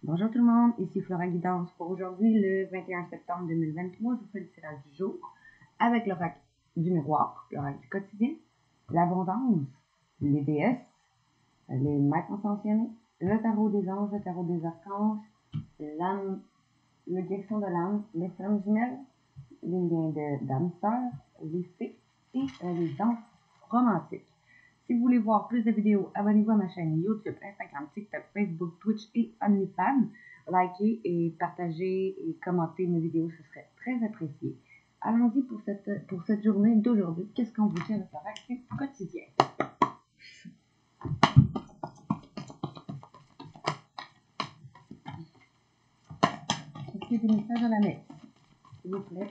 Bonjour tout le monde, ici Flora Guidance pour aujourd'hui, le 21 septembre 2023. Je vous fais le tirage du jour avec l'oracle du miroir, l'oracle du quotidien, l'abondance, les déesses, les maîtres ascensionnés, le tarot des anges, le tarot des archanges, l'âme, le direction de l'âme, les flammes jumelles, les liens d'âme sœur, les fées et les anges romantiques. Si vous voulez voir plus de vidéos, abonnez-vous à ma chaîne YouTube, Instagram, TikTok, Facebook, Twitch et OnlyFans. Likez et partagez et commentez mes vidéos, ce serait très apprécié. Allons-y pour cette journée d'aujourd'hui. Qu'est-ce qu'on vous dit avec l'oracle quotidien? Est-ce qu'il y a des messages à la lettre? S'il vous plaît.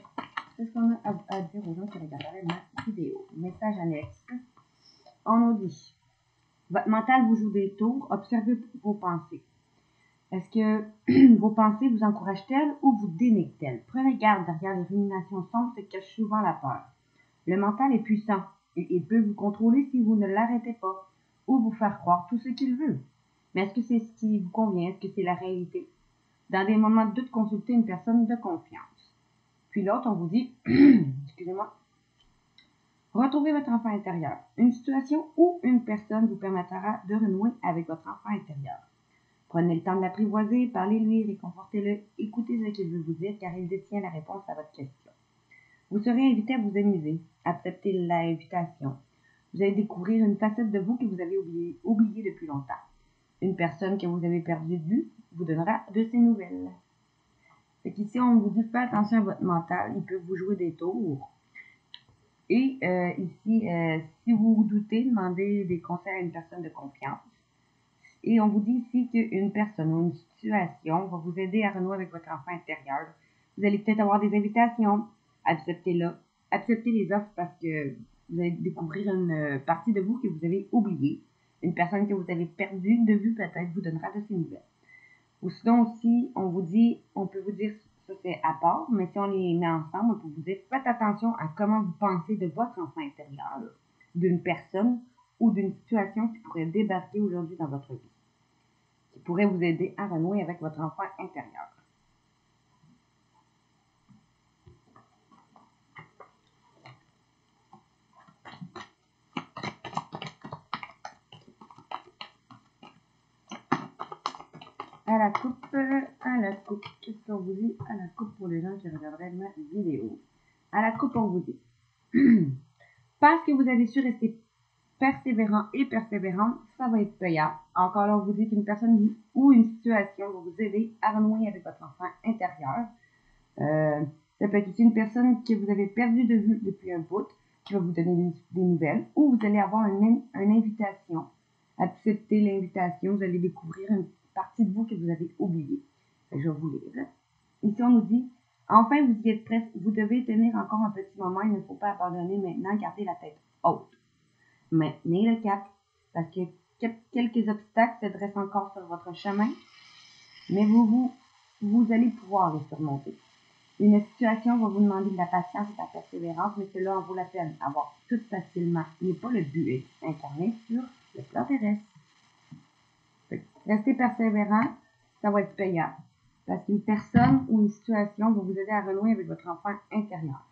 Qu'est-ce qu'on a à dire aux gens qui regardent ma vidéo? Message annexe. On nous dit, votre mental vous joue des tours, observez vos pensées. Est-ce que vos pensées vous encouragent-elles ou vous dénigrent-elles? Prenez garde derrière les ruminations sombres se cache souvent la peur. Le mental est puissant et il peut vous contrôler si vous ne l'arrêtez pas ou vous faire croire tout ce qu'il veut. Mais est-ce que c'est ce qui vous convient? Est-ce que c'est la réalité? Dans des moments de doute, consultez une personne de confiance. Puis l'autre, on vous dit, excusez-moi, retrouvez votre enfant intérieur. Une situation ou une personne vous permettra de renouer avec votre enfant intérieur. Prenez le temps de l'apprivoiser, parlez-lui, réconfortez-le, écoutez ce qu'il veut vous dire car il détient la réponse à votre question. Vous serez invité à vous amuser, acceptez l'invitation. Vous allez découvrir une facette de vous que vous avez oubliée depuis longtemps. Une personne que vous avez perdue de vue vous donnera de ses nouvelles. Fait qu'ici, on vous dit, faites attention à votre mental, il peut vous jouer des tours. Et ici, si vous vous doutez, demandez des conseils à une personne de confiance. Et on vous dit ici qu'une personne ou une situation va vous aider à renouer avec votre enfant intérieur. Vous allez peut-être avoir des invitations, acceptez-les. Acceptez les offres parce que vous allez découvrir une partie de vous que vous avez oubliée. Une personne que vous avez perdue de vue peut-être vous donnera de ses nouvelles. Ou sinon aussi, on peut vous dire, ça c'est à part, mais si on les met ensemble, on peut vous dire, faites attention à comment vous pensez de votre enfant intérieur, d'une personne ou d'une situation qui pourrait débarquer aujourd'hui dans votre vie, qui pourrait vous aider à renouer avec votre enfant intérieur. À la coupe, qu'est-ce qu'on vous dit? À la coupe pour les gens qui regarderaient ma vidéo. À la coupe, on vous dit, parce que vous avez su rester persévérant et persévérante, ça va être payant. Encore là, on vous dit qu'une personne ou une situation va vous aider à renouer avec votre enfant intérieur. Ça peut être aussi une personne que vous avez perdue de vue depuis un bout, qui va vous donner des nouvelles, ou vous allez avoir une invitation. Acceptez l'invitation, vous allez découvrir une partie de vous que vous avez oubliée. Je vais vous lire. Ici, on nous dit, enfin, vous y êtes prêts, vous devez tenir encore un petit moment, il ne faut pas abandonner maintenant, gardez la tête haute. Maintenez le cap, parce que quelques obstacles se dressent encore sur votre chemin, mais vous allez pouvoir les surmonter. Une situation va vous demander de la patience et de la persévérance, mais cela en vaut la peine. Avoir tout facilement n'est pas le but incarné sur le plan terrestre. Restez persévérant, ça va être payant. Parce qu'une personne ou une situation va vous aider à renouer avec votre enfant intérieur.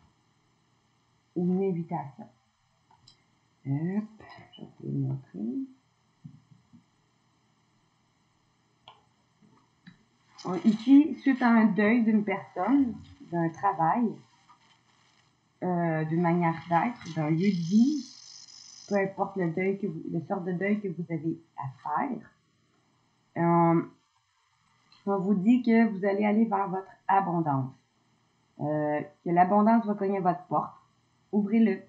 Ou une invitation. Hop, je vais te le montrer. Ici, suite à un deuil d'une personne, d'un travail, d'une manière d'être, d'un lieu de vie, peu importe le sorte de deuil que vous avez à faire, on vous dit que vous allez aller vers votre abondance, que l'abondance va cogner à votre porte. Ouvrez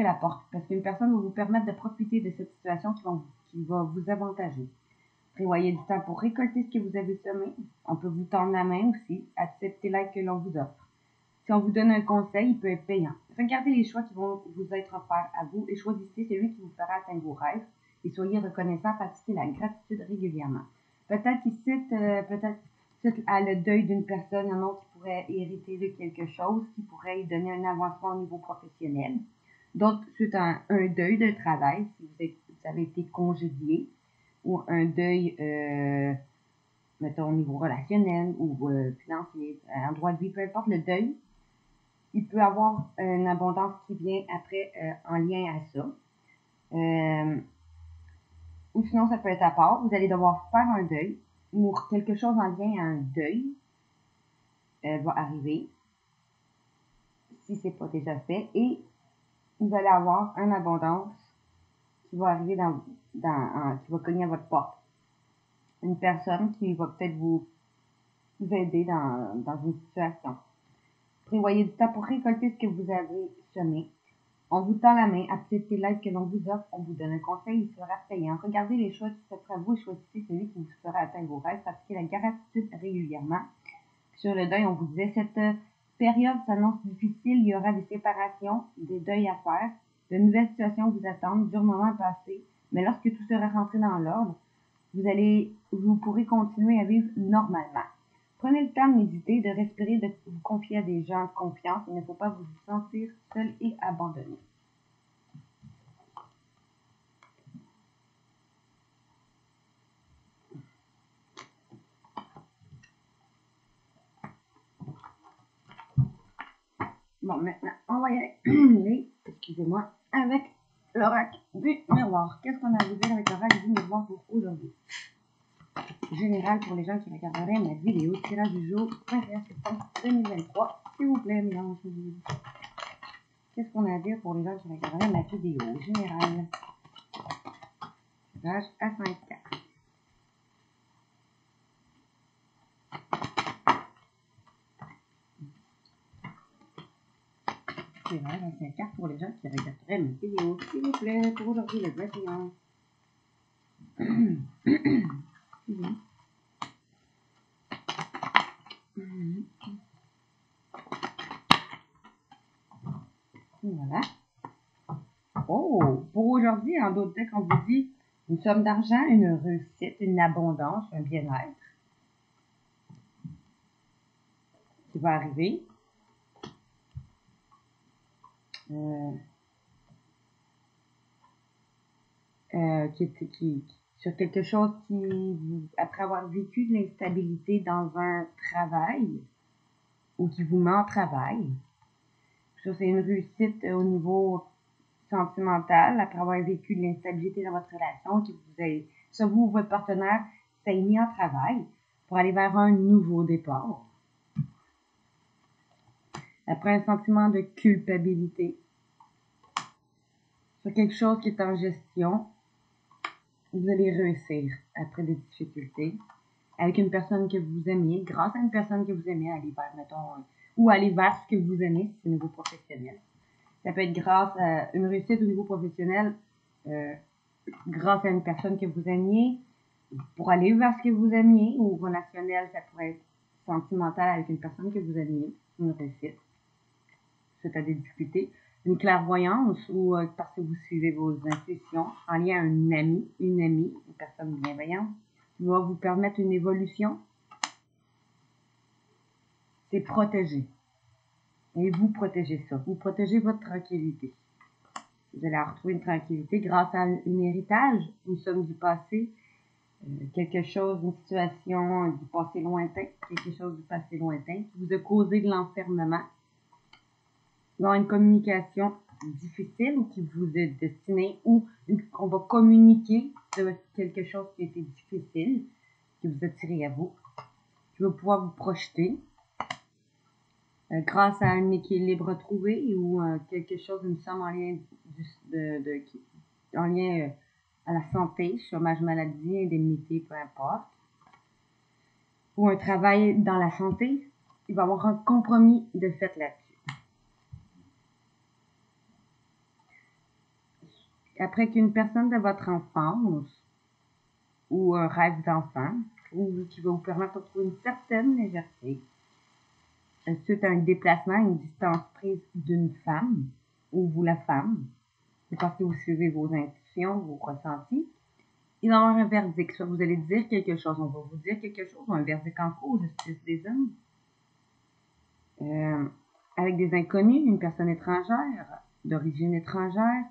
la porte, parce qu'une personne va vous permettre de profiter de cette situation qui va vous avantager. Prévoyez du temps pour récolter ce que vous avez semé. On peut vous tendre la main aussi. Acceptez l'aide que l'on vous offre. Si on vous donne un conseil, il peut être payant. Regardez les choix qui vont vous être offerts à vous et choisissez celui qui vous fera atteindre vos rêves et soyez reconnaissant, pratiquez la gratitude régulièrement. Peut-être qu'ici, suite à le deuil d'une personne, il y en a qui pourrait hériter de quelque chose, qui pourrait lui donner un avancement au niveau professionnel. D'autres, suite à un deuil de travail, si vous avez été congédié, ou un deuil mettons au niveau relationnel ou financier, endroit de vie, peu importe le deuil, il peut avoir une abondance qui vient après en lien à ça. Ou sinon, ça peut être à part. Vous allez devoir faire un deuil ou quelque chose en lien à un deuil va arriver si c'est pas déjà fait. Et vous allez avoir une abondance qui va arriver qui va cogner à votre porte. Une personne qui va peut-être vous aider dans une situation. Prévoyez du temps pour récolter ce que vous avez semé. On vous tend la main, acceptez l'aide que l'on vous offre, on vous donne un conseil, il sera payant. Regardez les choix qui s'offrent à vous et choisissez celui qui vous fera atteindre vos rêves. Pratiquez la gratitude régulièrement. Sur le deuil, on vous disait, cette période s'annonce difficile, il y aura des séparations, des deuils à faire, de nouvelles situations vous attendent, durs moments passés, mais lorsque tout sera rentré dans l'ordre, vous pourrez continuer à vivre normalement. Prenez le temps de méditer, de respirer, de vous confier à des gens de confiance. Il ne faut pas vous sentir seul et abandonné. Bon, maintenant, on va y aller, excusez-moi, avec l'oracle du miroir. Qu'est-ce qu'on a à vous dire avec l'oracle du miroir pour aujourd'hui? Général pour les gens qui regarderaient ma vidéo, tirage du jour, 21 septembre 2023. S'il vous plaît, mesdames et messieurs. Qu'est-ce qu'on a à dire pour les gens qui regarderaient ma vidéo? Général. Tirage à 5 cartes. Tirage à 5 cartes pour les gens qui regarderaient ma vidéo. S'il vous plaît, pour aujourd'hui le 21. Voilà. Oh, pour aujourd'hui, en d'autres decks, on vous dit une somme d'argent, une réussite, une abondance, un bien-être qui va arriver. Sur quelque chose après avoir vécu de l'instabilité dans un travail ou qui vous met en travail. Ça, c'est une réussite au niveau sentimental, après avoir vécu de l'instabilité dans votre relation, que vous avez, soit vous ou votre partenaire s'est mis en travail pour aller vers un nouveau départ. Après un sentiment de culpabilité sur quelque chose qui est en gestion, vous allez réussir après des difficultés avec une personne que vous aimiez, grâce à une personne que vous aimez, aller vers, mettons, ou aller vers ce que vous aimez si c'est au niveau professionnel. Ça peut être grâce à une réussite au niveau professionnel, grâce à une personne que vous aimiez, pour aller vers ce que vous aimiez, ou relationnel, ça pourrait être sentimental avec une personne que vous aimiez, une réussite, suite à des difficultés. Une clairvoyance, ou parce que vous suivez vos intuitions, en lien à un ami, une personne bienveillante, qui va vous permettre une évolution. C'est protéger. Et vous protégez ça. Vous protégez votre tranquillité. Vous allez retrouver une tranquillité grâce à un héritage, une somme du passé, quelque chose, une situation du passé lointain, quelque chose du passé lointain qui vous a causé de l'enfermement. Dans une communication difficile ou qui vous est destinée, ou on va communiquer de quelque chose qui a été difficile, qui vous a tiré à vous, qui va pouvoir vous projeter. Grâce à un équilibre trouvé ou quelque chose, une somme en lien, en lien à la santé, chômage maladie, indemnité, peu importe, ou un travail dans la santé, il va y avoir un compromis de fait là-dessus. Après qu'une personne de votre enfance ou un rêve d'enfant, ou qui va vous permettre de trouver une certaine légèreté, suite à un déplacement, une distance prise d'une femme, ou vous la femme, c'est parce que vous suivez vos intuitions, vos ressentis, il va y avoir un verdict. Soit vous allez dire quelque chose, on va vous dire quelque chose, ou un verdict en cours, justice des hommes. Avec des inconnus, une personne étrangère, d'origine étrangère,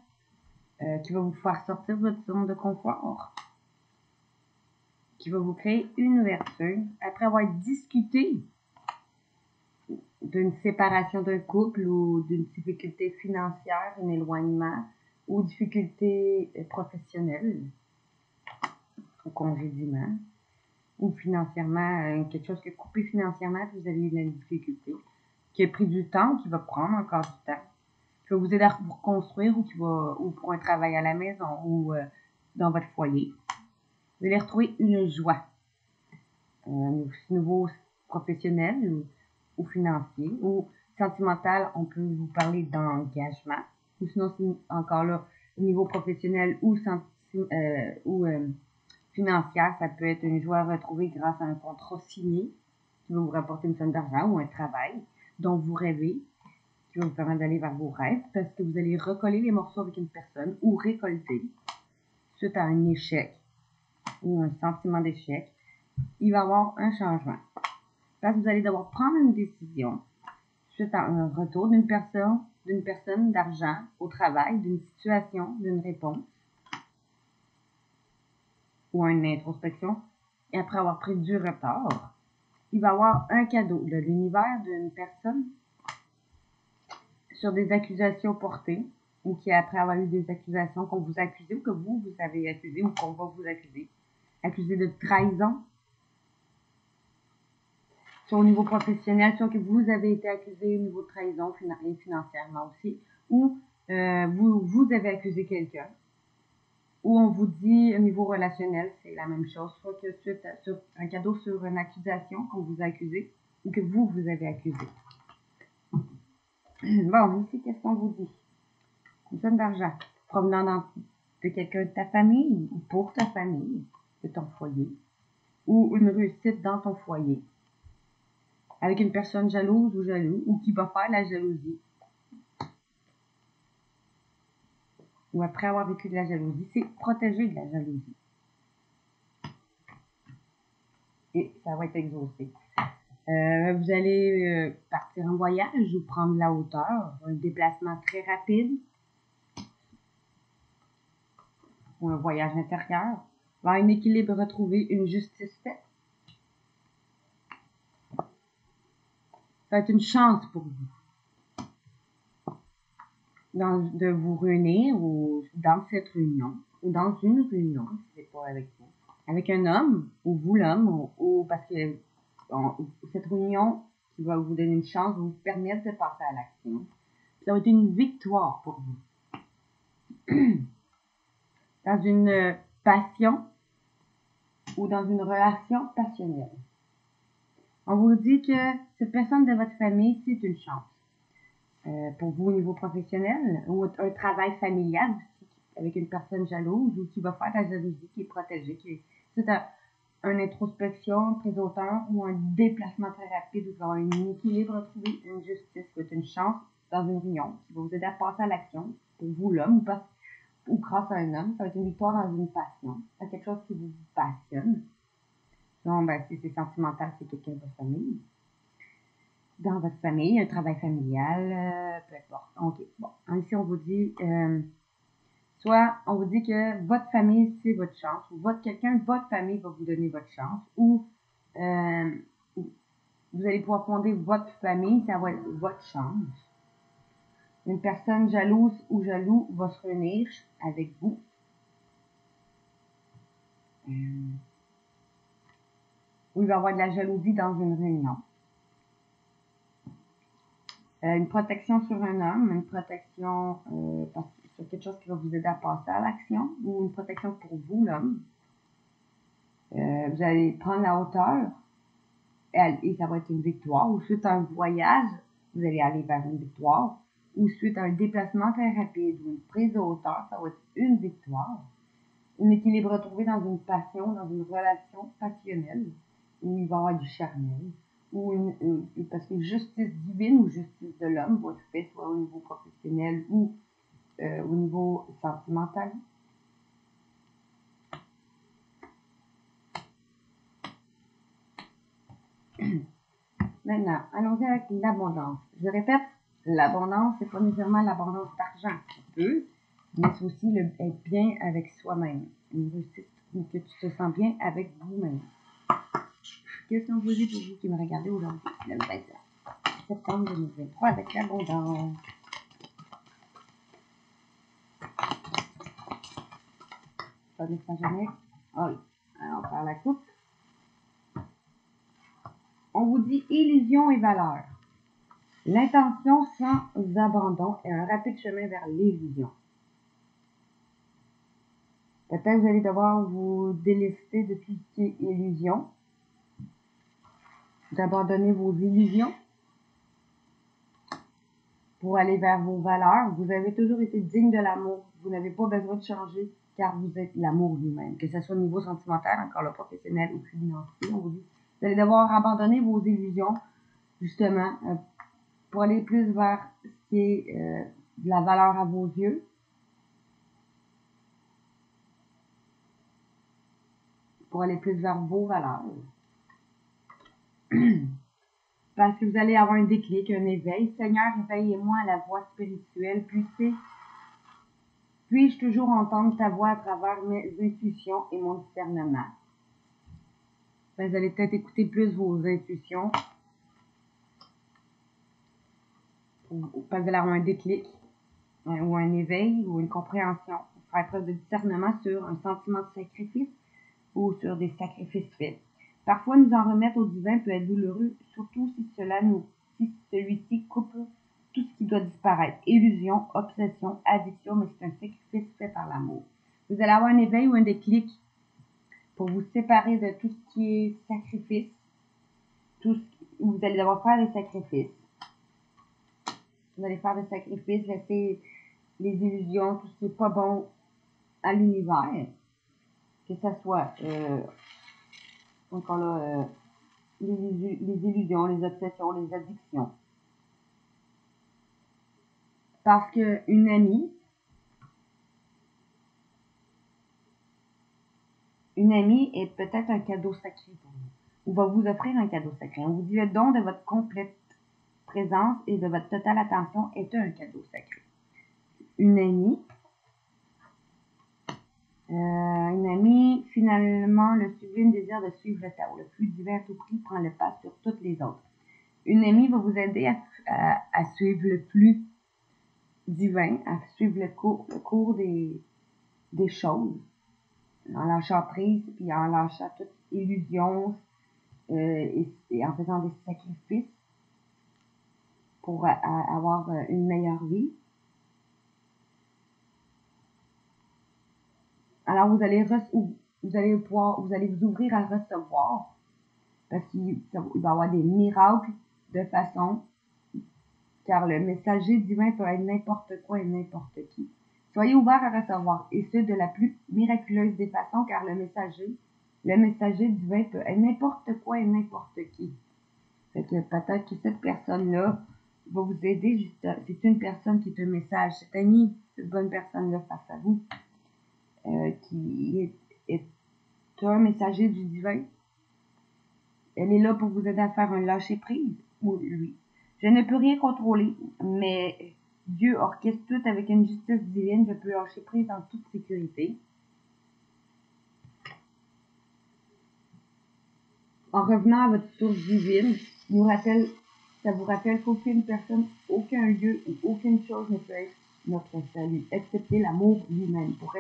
qui va vous faire sortir de votre zone de confort, qui va vous créer une ouverture après avoir discuté d'une séparation d'un couple ou d'une difficulté financière, un éloignement ou difficulté professionnelle, ou congédiement, ou financièrement, quelque chose qui est coupé financièrement, puis vous avez eu de la difficulté, qui a pris du temps, qui va prendre encore du temps, qui va vous aider à vous reconstruire ou pour un travail à la maison ou dans votre foyer. Vous allez retrouver une joie, nouveau professionnel ou financier ou sentimental. On peut vous parler d'engagement, ou sinon c'est encore là au niveau professionnel ou financière, ça peut être une joie retrouvée grâce à un contrat signé qui va vous rapporter une somme d'argent ou un travail dont vous rêvez, qui va vous permettre d'aller vers vos rêves parce que vous allez recoller les morceaux avec une personne ou récolter suite à un échec ou un sentiment d'échec. Il va y avoir un changement. Parce que vous allez devoir prendre une décision suite à un retour d'une personne, d'argent au travail, d'une situation, d'une réponse ou une introspection. Et après avoir pris du retard, il va y avoir un cadeau de l'univers d'une personne sur des accusations portées ou qui, après avoir eu des accusations qu'on vous a accusées ou que vous avez accusé ou qu'on va vous accuser, accusé de trahison, sur au niveau professionnel, soit que vous avez été accusé au niveau de trahison et financièrement aussi, ou vous avez accusé quelqu'un, ou on vous dit au niveau relationnel, c'est la même chose, soit que suite sur un cadeau sur une accusation qu'on vous a accusé, ou que vous avez accusé. Bon, ici, qu'est-ce qu'on vous dit? Une somme d'argent provenant de quelqu'un de ta famille, ou pour ta famille, de ton foyer, ou une réussite dans ton foyer, avec une personne jalouse ou jaloux, ou qui va faire la jalousie, ou après avoir vécu de la jalousie, c'est protéger de la jalousie. Et ça va être exaucé. Vous allez partir en voyage ou prendre la hauteur, un déplacement très rapide, ou un voyage intérieur, avoir un équilibre retrouvé, une justice faite. Ça va être une chance pour vous de vous réunir ou dans cette réunion, ou dans une réunion, si c'est pas avec vous, avec un homme, ou vous l'homme, ou parce que cette réunion qui va vous donner une chance, vous permettre de passer à l'action. Ça va être une victoire pour vous. Dans une passion ou dans une relation passionnelle. On vous dit que cette personne de votre famille, c'est une chance. Pour vous au niveau professionnel, ou un travail familial aussi, avec une personne jalouse ou qui va faire la jalousie, qui est protégée, c'est une introspection très auteur ou un déplacement très rapide, vous avez un équilibre retrouvé, une justice, qui va être une chance dans une réunion, qui va vous aider à passer à l'action, pour vous l'homme, ou grâce à un homme, ça va être une victoire dans une passion, dans quelque chose qui vous passionne. Donc, si c'est sentimental, c'est quelqu'un de votre famille. Dans votre famille, un travail familial, peu importe. OK, bon. Ici, on vous dit, soit on vous dit que votre famille, c'est votre chance, ou quelqu'un de votre famille va vous donner votre chance, ou vous allez pouvoir fonder votre famille, ça va être votre chance. Une personne jalouse ou jaloux va se réunir avec vous. Ou il va y avoir de la jalousie dans une réunion. Une protection sur un homme, une protection sur quelque chose qui va vous aider à passer à l'action, ou une protection pour vous, l'homme. Vous allez prendre la hauteur et ça va être une victoire. Ou suite à un voyage, vous allez aller vers une victoire. Ou suite à un déplacement très rapide ou une prise de hauteur, ça va être une victoire. Un équilibre retrouvé dans une passion, dans une relation passionnelle, où il va y avoir du charnel, ou parce que justice divine ou justice de l'homme va être faite soit au niveau professionnel ou au niveau sentimental. Maintenant, allons-y avec l'abondance. Je répète, l'abondance, c'est pas nécessairement l'abondance d'argent. Ça peut, mais c'est aussi être bien avec soi-même. Une réussite que tu te sens bien avec vous-même. Question posée pour vous qui me regardez aujourd'hui, le 27 septembre 2023 avec l'abondance. Pas de message annexe. Ah oui, alors on parle la coupe. On vous dit illusion et valeur. L'intention sans abandon est un rapide chemin vers l'illusion. Peut-être vous allez devoir vous délester de tout ce qui est illusion, d'abandonner vos illusions pour aller vers vos valeurs. Vous avez toujours été digne de l'amour. Vous n'avez pas besoin de changer car vous êtes l'amour lui-même. Que ce soit au niveau sentimental, encore le professionnel ou financier, on vous dit. Vous allez devoir abandonner vos illusions, justement, pour aller plus vers ce qui est de la valeur à vos yeux. Pour aller plus vers vos valeurs. Parce que vous allez avoir un déclic, un éveil. Seigneur, éveillez-moi à la voix spirituelle. Puis-je toujours entendre ta voix à travers mes intuitions et mon discernement? Ben, vous allez peut-être écouter plus vos intuitions. Parce que vous allez avoir un déclic, ou un éveil, ou une compréhension. Faire preuve de discernement sur un sentiment de sacrifice ou sur des sacrifices faits. Parfois, nous en remettre au divin peut être douloureux, surtout si celui-ci coupe tout ce qui doit disparaître. Illusion, obsession, addiction, mais c'est un sacrifice fait par l'amour. Vous allez avoir un éveil ou un déclic pour vous séparer de tout ce qui est sacrifice. Vous allez devoir faire des sacrifices. Vous allez faire des sacrifices, laisser les illusions, tout ce qui n'est pas bon à l'univers. Que ce soit encore là, les illusions, les obsessions, les addictions. Parce qu'une amie est peut-être un cadeau sacré pour vous, ou va vous offrir un cadeau sacré. On vous dit le don de votre complète présence et de votre totale attention est un cadeau sacré. Une amie, finalement, le sublime désir de suivre le Tao. Le flux divin à tout prix prend le pas sur toutes les autres. Une amie va vous aider à suivre le flux divin, à suivre le cours des choses, en lâchant prise, puis en lâchant toute illusion et en faisant des sacrifices pour avoir une meilleure vie. Alors vous allez vous ouvrir à recevoir, parce qu'il va y avoir des miracles de façon, car le messager divin peut être n'importe quoi et n'importe qui. Soyez ouverts à recevoir, et ce de la plus miraculeuse des façons, car le messager divin peut être n'importe quoi et n'importe qui. Fait que peut-être que cette personne-là va vous aider, c'est une personne qui est un message, cette amie, cette bonne personne-là face à vous, qui est un messager du divin. Elle est là pour vous aider à faire un lâcher-prise, ou lui. Je ne peux rien contrôler, mais Dieu orchestre tout avec une justice divine. Je peux lâcher prise en toute sécurité. En revenant à votre source divine, ça vous rappelle qu'aucune personne, aucun lieu ou aucune chose ne peut être notre salut, excepté l'amour lui-même, pour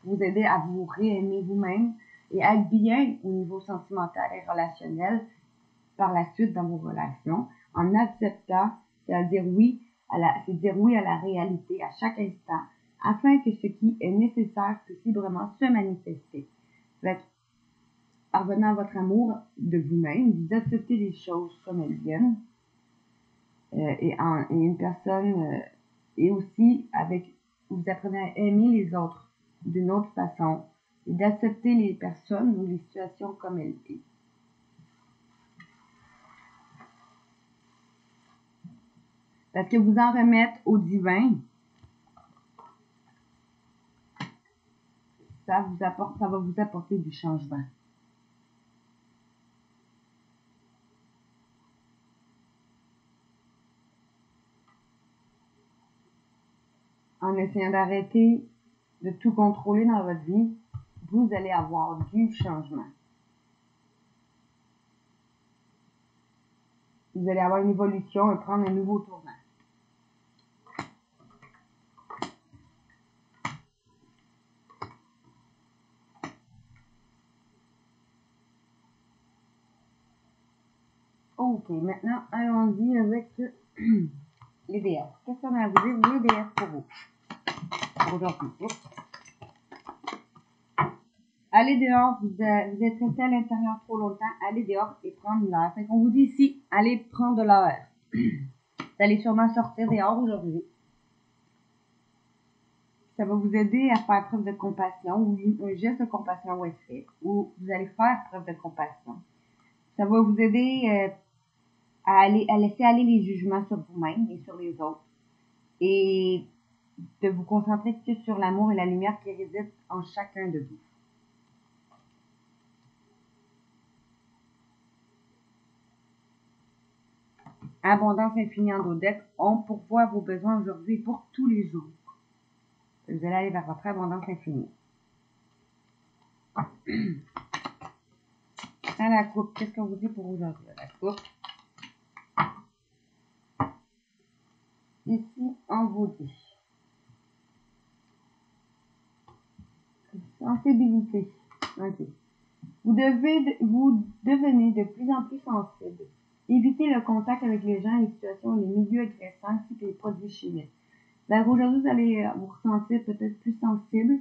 vous aider à vous réaimer vous-même et à être bien au niveau sentimental et relationnel par la suite dans vos relations, en acceptant, c'est-à-dire dire oui à la réalité à chaque instant, afin que ce qui est nécessaire puisse librement se manifester. En revenant à votre amour de vous-même, vous acceptez les choses comme elles viennent, et une personne, et aussi vous apprenez à aimer les autres d'une autre façon, et d'accepter les personnes ou les situations comme elles sont. Parce que vous en remettre au divin, ça va vous apporter du changement. En essayant d'arrêter de tout contrôler dans votre vie, vous allez avoir du changement. Vous allez avoir une évolution et prendre un nouveau tournant. Ok, maintenant, allons-y avec les déesses. Qu'est-ce qu'on a à vous dire, les déesses pour vous? Aujourd'hui. Allez dehors, vous êtes resté à l'intérieur trop longtemps, allez dehors et prendre l'air. Fait qu'on vous dit ici, allez prendre de l'air. Vous allez sûrement sortir dehors aujourd'hui. Ça va vous aider à faire preuve de compassion ou un geste de compassion va être fait, ou vous allez faire preuve de compassion. Ça va vous aider à laisser aller les jugements sur vous-même et sur les autres et de vous concentrer que sur l'amour et la lumière qui résident en chacun de vous. Abondance infinie en Odette, on pourvoit vos besoins aujourd'hui et pour tous les jours. Vous allez aller vers votre abondance infinie. À la coupe, qu'est-ce qu'on vous dit pour aujourd'hui? À la coupe. Ici, on vous dit sensibilité. Ok. Vous devenez de plus en plus sensible. Évitez le contact avec les gens, les situations, les milieux agressants ainsi que les produits chimiques. Ben, aujourd'hui, vous allez vous ressentir peut-être plus sensible.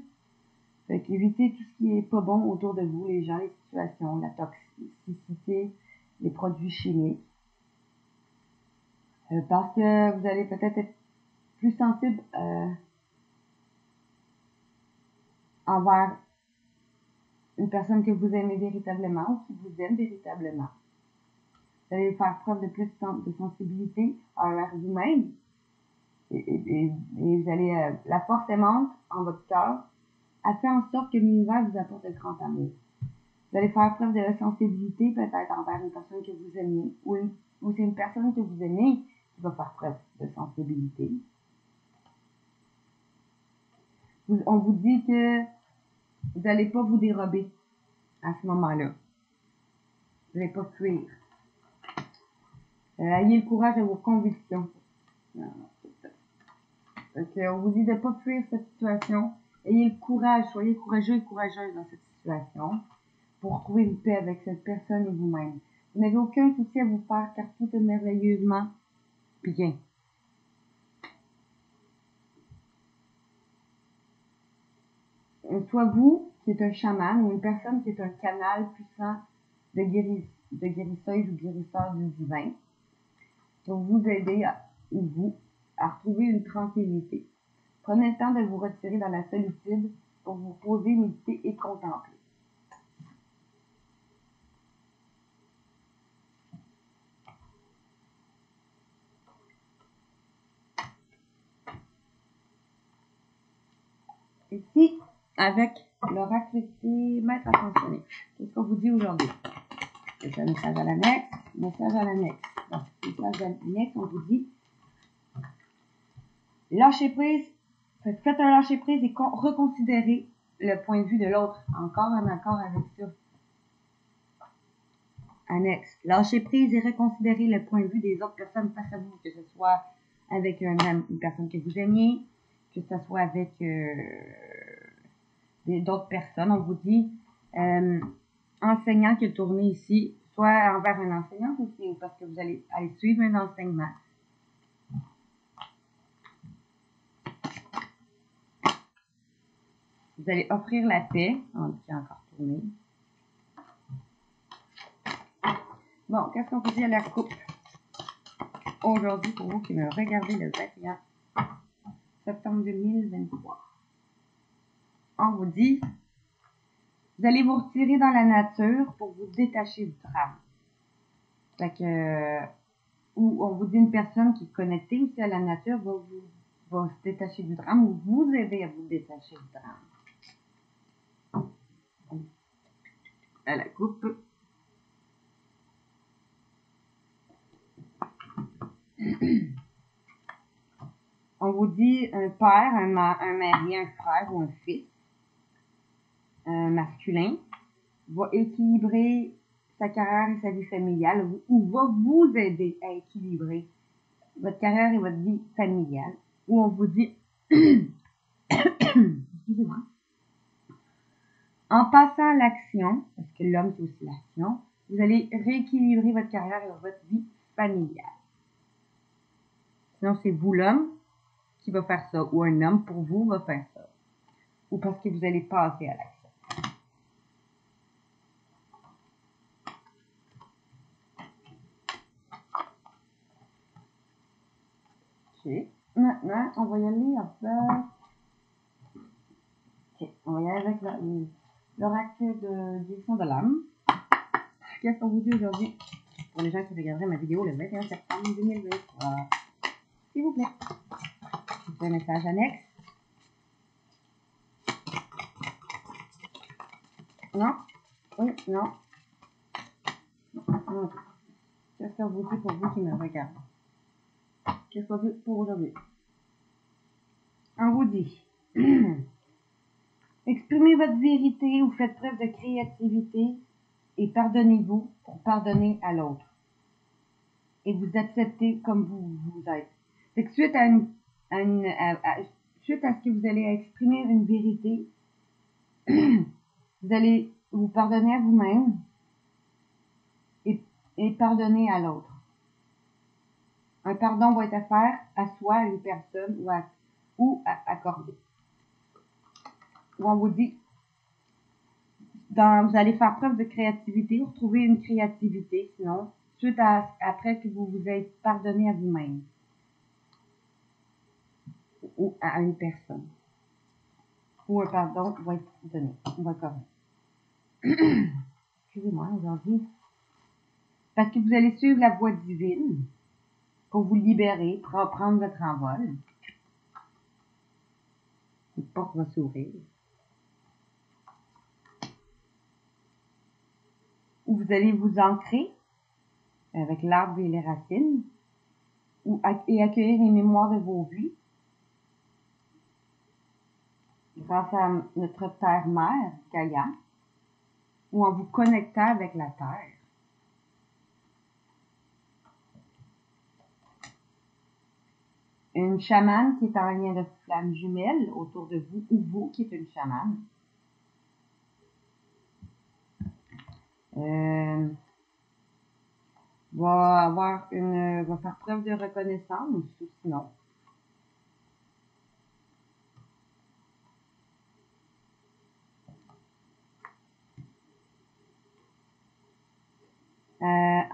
Fait qu'évitez tout ce qui est pas bon autour de vous, les gens, les situations, la toxicité, les produits chimiques. Parce que vous allez peut-être être plus sensible envers une personne que vous aimez véritablement ou qui vous aime véritablement. Vous allez faire preuve de plus de sensibilité envers vous-même. Et vous allez, la force aimante en votre cœur a fait en sorte que l'univers vous apporte de grand amour. Vous allez faire preuve de sensibilité peut-être envers une personne que vous aimez ou c'est une personne que vous aimez qui va faire preuve de sensibilité. On vous dit que vous n'allez pas vous dérober à ce moment-là. Vous n'allez pas fuir. Ayez le courage de vos convictions. On vous dit de ne pas fuir cette situation. Ayez le courage, soyez courageux et courageuse dans cette situation pour trouver une paix avec cette personne et vous-même. Vous n'avez aucun souci à vous faire car tout est merveilleusement bien. Soit vous, qui êtes un chaman, ou une personne qui est un canal puissant de guérisseuse ou guérisseur du divin, pour vous aider à retrouver une tranquillité. Prenez le temps de vous retirer dans la solitude pour vous poser, méditer et contempler. Ici, avec l'oracle ici, maître ascensionné. Qu'est-ce qu'on vous dit aujourd'hui? C'est un message à l'annexe. Message à l'annexe. Donc, message à l'annexe, on vous dit lâchez prise. Faites un lâcher prise et reconsidérez le point de vue de l'autre. Encore en accord avec ça. Annexe. Lâchez prise et reconsidérez le point de vue des autres personnes face à vous, que ce soit avec une personne que vous aimiez, que ce soit avec d'autres personnes. On vous dit enseignant qui est tourné ici, soit envers un enseignant aussi, ou parce que vous allez suivre un enseignement. Vous allez offrir la paix, qui est encore tourné. Bon, qu'est-ce qu'on vous dit à la coupe aujourd'hui pour vous qui me regardez le 21 septembre 2023? On vous dit, vous allez vous retirer dans la nature pour vous détacher du drame. Fait que, ou on vous dit une personne qui est connectée aussi à la nature va se détacher du drame ou vous aider à vous détacher du drame. À la coupe. On vous dit un père, un mari, un frère ou un fils masculin va équilibrer sa carrière et sa vie familiale ou va vous aider à équilibrer votre carrière et votre vie familiale. Où on vous dit, excusez-moi, en passant à l'action, parce que l'homme c'est aussi l'action, vous allez rééquilibrer votre carrière et votre vie familiale. Sinon, c'est vous l'homme qui va faire ça, ou un homme pour vous va faire ça, ou parce que vous allez passer à l'action. Ok. Maintenant, on va y aller avec... Ok, on va y aller avec l'oracle de direction de l'âme. Qu'est-ce qu'on vous dit aujourd'hui pour les gens qui regarderaient ma vidéo le 21 septembre 2023? S'il vous plaît. C'est un message annexe. Non? Oui, non. Qu'est-ce qu'on vous dit pour vous qui me regardez? Qu'est-ce qu'on dit pour aujourd'hui? On vous dit... Exprimez votre vérité ou faites preuve de créativité et pardonnez-vous pour pardonner à l'autre. Et vous acceptez comme vous êtes. C'est que suite suite à ce que vous allez exprimer une vérité, vous allez vous pardonner à vous-même et pardonner à l'autre. Un pardon va être offert à soi, à une personne ou accordé. Où on vous dit, vous allez faire preuve de créativité ou retrouver une créativité, sinon, suite après que vous vous êtes pardonné à vous-même ou à une personne. Ou un pardon va être donné, on va accorder. Excusez-moi aujourd'hui. Parce que vous allez suivre la voie divine pour vous libérer, pour prendre votre envol. Une porte va s'ouvrir. Ou vous allez vous ancrer avec l'arbre et les racines et accueillir les mémoires de vos vies grâce à notre terre-mère, Gaïa, ou en vous connectant avec la terre. Une chamane qui est en lien de flamme jumelle autour de vous, ou vous qui êtes une chamane. Va faire preuve de reconnaissance, ou sinon.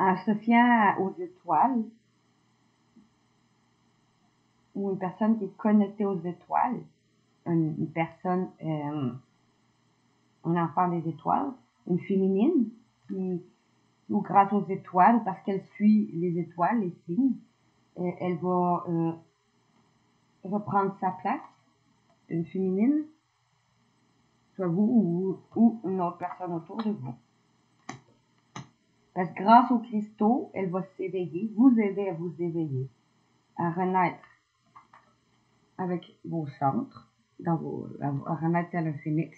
En se fiant aux étoiles, ou une personne qui est connectée aux étoiles, une personne, un enfant des étoiles, une féminine, ou grâce aux étoiles, ou parce qu'elle suit les étoiles, les signes, elle va reprendre sa place, une féminine, soit vous ou une autre personne autour de vous. Parce que grâce aux cristaux, elle va s'éveiller, vous aider à vous éveiller, à renaître avec vos centres, à renaître tel un phénix.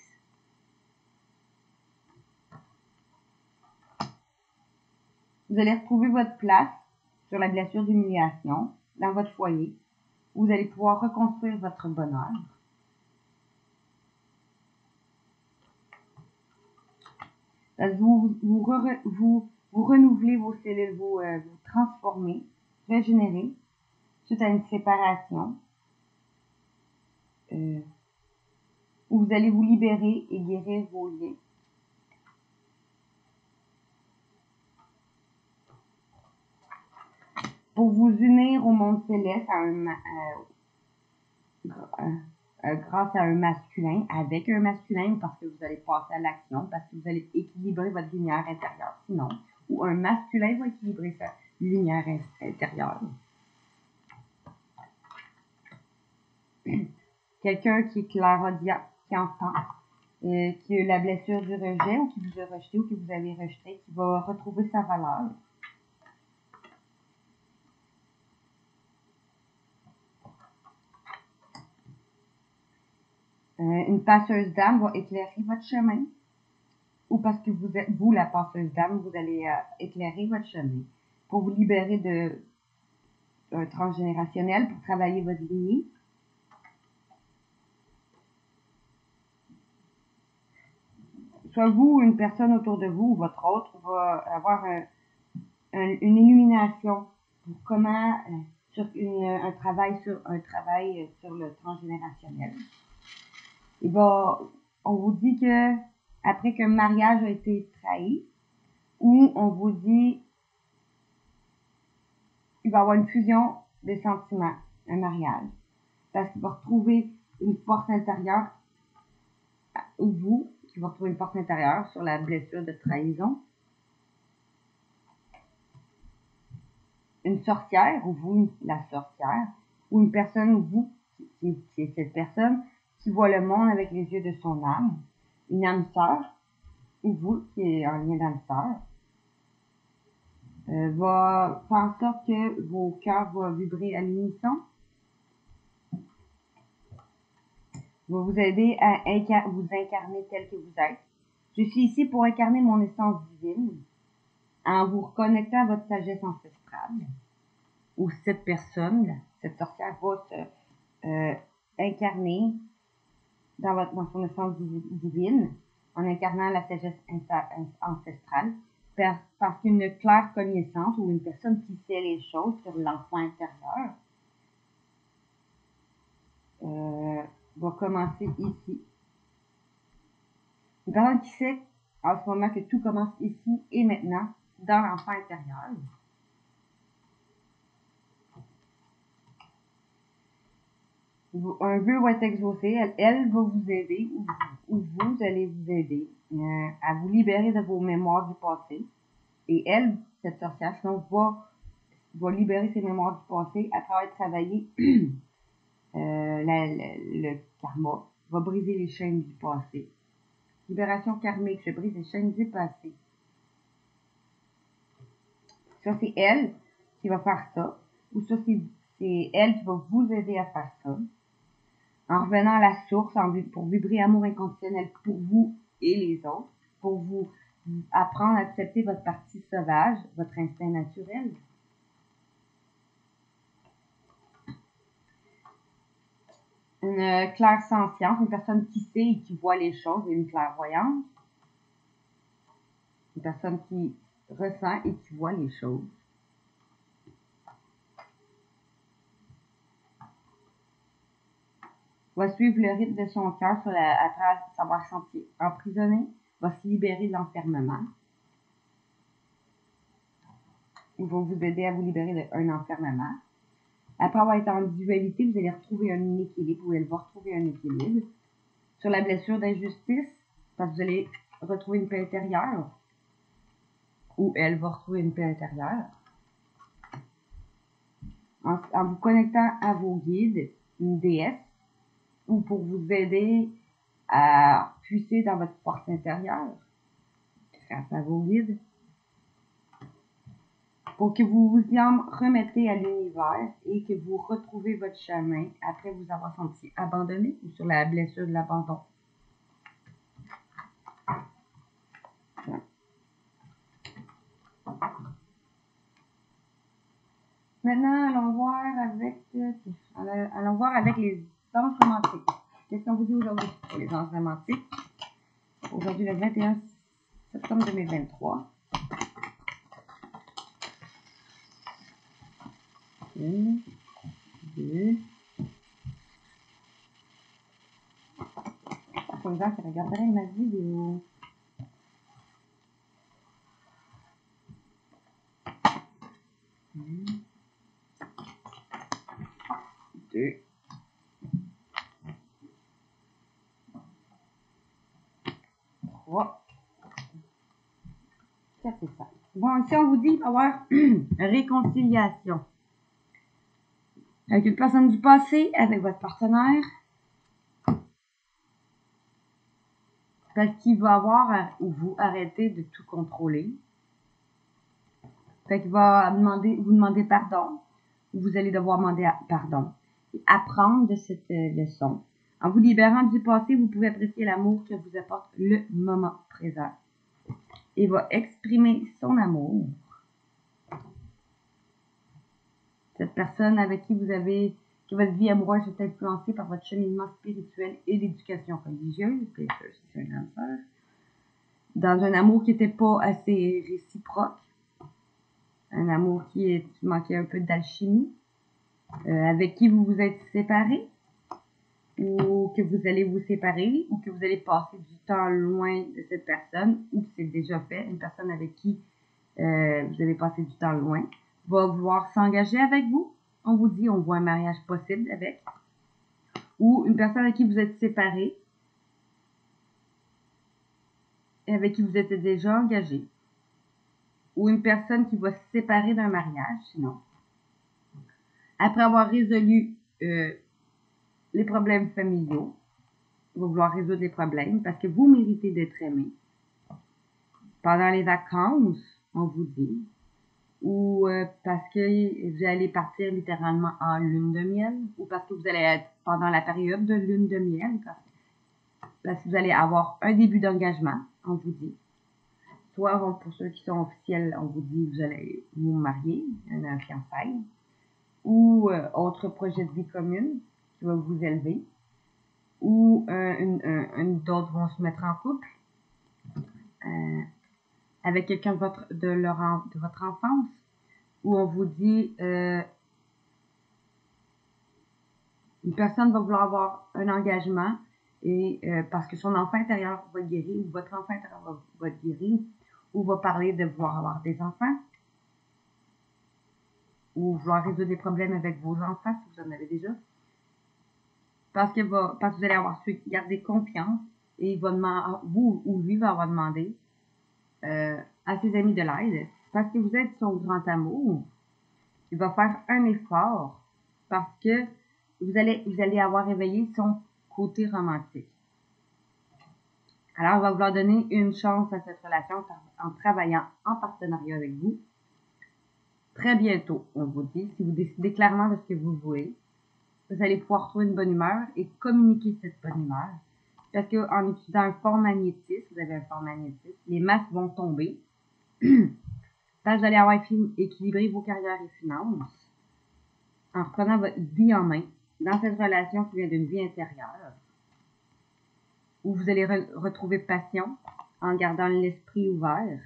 Vous allez retrouver votre place sur la blessure d'humiliation dans votre foyer. Vous allez pouvoir reconstruire votre bonheur. Vous renouvelez vos cellules, vous transformez, régénérez suite à une séparation. Où vous allez vous libérer et guérir vos liens. Pour vous unir au monde céleste grâce à un masculin, avec un masculin, parce que vous allez passer à l'action, parce que vous allez équilibrer votre lumière intérieure, sinon, ou un masculin va équilibrer sa lumière intérieure. Quelqu'un qui est clairaudient, qui entend, qui a la blessure du rejet, ou qui vous a rejeté, ou qui vous avez rejeté, qui va retrouver sa valeur. Une passeuse d'âme va éclairer votre chemin. Ou parce que vous êtes, vous, la passeuse d'âme, vous allez éclairer votre chemin pour vous libérer d'un transgénérationnel, pour travailler votre lignée. Soit vous ou une personne autour de vous ou votre autre va avoir une illumination pour comment sur un travail sur le transgénérationnel. On vous dit que après qu'un mariage a été trahi, ou on vous dit il va y avoir une fusion des sentiments, un mariage, parce qu'il va retrouver une force intérieure, ou vous, qui va retrouver une force intérieure sur la blessure de trahison. Une sorcière, ou vous, la sorcière, ou une personne, ou vous, qui est cette personne, qui voit le monde avec les yeux de son âme, une âme sœur, ou vous, qui est en lien d'âme sœur, va faire en sorte que vos cœurs vont vibrer à l'unisson, va vous aider à vous incarner tel que vous êtes. Je suis ici pour incarner mon essence divine, en vous reconnectant à votre sagesse ancestrale, où cette personne, cette sorcière va se incarner dans son essence divine, en incarnant la sagesse ancestrale, parce qu'une claire connaissance ou une personne qui sait les choses sur l'enfant intérieur va commencer ici. Une personne qui sait en ce moment que tout commence ici et maintenant dans l'enfant intérieur. Un vœu va être exaucé, elle va vous aider, ou vous allez vous aider à vous libérer de vos mémoires du passé. Et elle, cette sorcière, sinon, va libérer ses mémoires du passé à travers travailler le karma, va briser les chaînes du passé. Libération karmique, je brise les chaînes du passé. Ça, c'est elle qui va faire ça, ou ça, c'est elle qui va vous aider à faire ça. En revenant à la source, pour vibrer amour inconditionnel pour vous et les autres, pour vous apprendre à accepter votre partie sauvage, votre instinct naturel. Une clairsentience, une personne qui sait et qui voit les choses, et une clairvoyante. Une personne qui ressent et qui voit les choses. Va suivre le rythme de son cœur à travers savoir sentir emprisonné, va se libérer de l'enfermement. Il va vous aider à vous libérer d'un enfermement. Après avoir été en dualité, vous allez retrouver un équilibre, ou elle va retrouver un équilibre. Sur la blessure d'injustice, parce que vous allez retrouver une paix intérieure, ou elle va retrouver une paix intérieure. En vous connectant à vos guides, une déesse, ou pour vous aider à puiser dans votre force intérieure, grâce à vos guides, pour que vous vous en remettez à l'univers et que vous retrouvez votre chemin après vous avoir senti abandonné ou sur la blessure de l'abandon. Maintenant, allons voir avec les anges romantiques. Qu'est-ce qu'on vous dit aujourd'hui pour les anges romantiques? Aujourd'hui, le 21 septembre 2023. 1, 2. Pour les gens qui regarderaient ma vidéo. 1, 2. 3. 4 et 5. Bon, ici on vous dit qu'il va y avoir réconciliation avec une personne du passé, avec votre partenaire, parce qu'il va avoir ou vous arrêter de tout contrôler. Fait qu'il va vous demander pardon, ou vous allez devoir demander pardon et apprendre de cette leçon En vous libérant du passé, vous pouvez apprécier l'amour que vous apporte le moment présent. Et va exprimer son amour. Cette personne avec qui vous avez, que votre vie amoureuse est influencée par votre cheminement spirituel et l'éducation religieuse, bien sûr, c'est un grande sœur, dans un amour qui n'était pas assez réciproque, un amour qui manquait un peu d'alchimie, avec qui vous vous êtes séparés, ou que vous allez vous séparer, ou que vous allez passer du temps loin de cette personne, ou que c'est déjà fait, une personne avec qui vous avez passé du temps loin, va vouloir s'engager avec vous. On vous dit, on voit un mariage possible avec. Ou une personne avec qui vous êtes séparés, et avec qui vous êtes déjà engagé. Ou une personne qui va se séparer d'un mariage, sinon. Après avoir résolu les problèmes familiaux, va vouloir résoudre les problèmes parce que vous méritez d'être aimé. Pendant les vacances, on vous dit, ou parce que vous allez partir littéralement en lune de miel, ou parce que vous allez être pendant la période de lune de miel, parce que vous allez avoir un début d'engagement, on vous dit. Soit pour ceux qui sont officiels, on vous dit que vous allez vous marier, un fiançailles, ou autre projet de vie commune qui va vous élever, ou d'autres vont se mettre en couple avec quelqu'un de votre enfance, où on vous dit une personne va vouloir avoir un engagement et parce que son enfant intérieur va guérir, ou votre enfant intérieur va guérir, ou va parler de vouloir avoir des enfants, ou vouloir résoudre des problèmes avec vos enfants si vous en avez déjà. Parce que vous allez avoir su garder confiance et il va demander, vous ou lui va avoir demandé à ses amis de l'aide. Parce que vous êtes son grand amour, il va faire un effort parce que vous allez avoir éveillé son côté romantique. Alors, il va vouloir donner une chance à cette relation en travaillant en partenariat avec vous. Très bientôt, on vous dit, si vous décidez clairement de ce que vous voulez, vous allez pouvoir trouver une bonne humeur et communiquer cette bonne humeur. Parce qu'en utilisant un fort magnétisme, vous avez un fort magnétisme, les masques vont tomber. Parce que vous allez avoir équilibré vos carrières et finances en reprenant votre vie en main dans cette relation qui vient d'une vie intérieure, où vous allez retrouver passion en gardant l'esprit ouvert.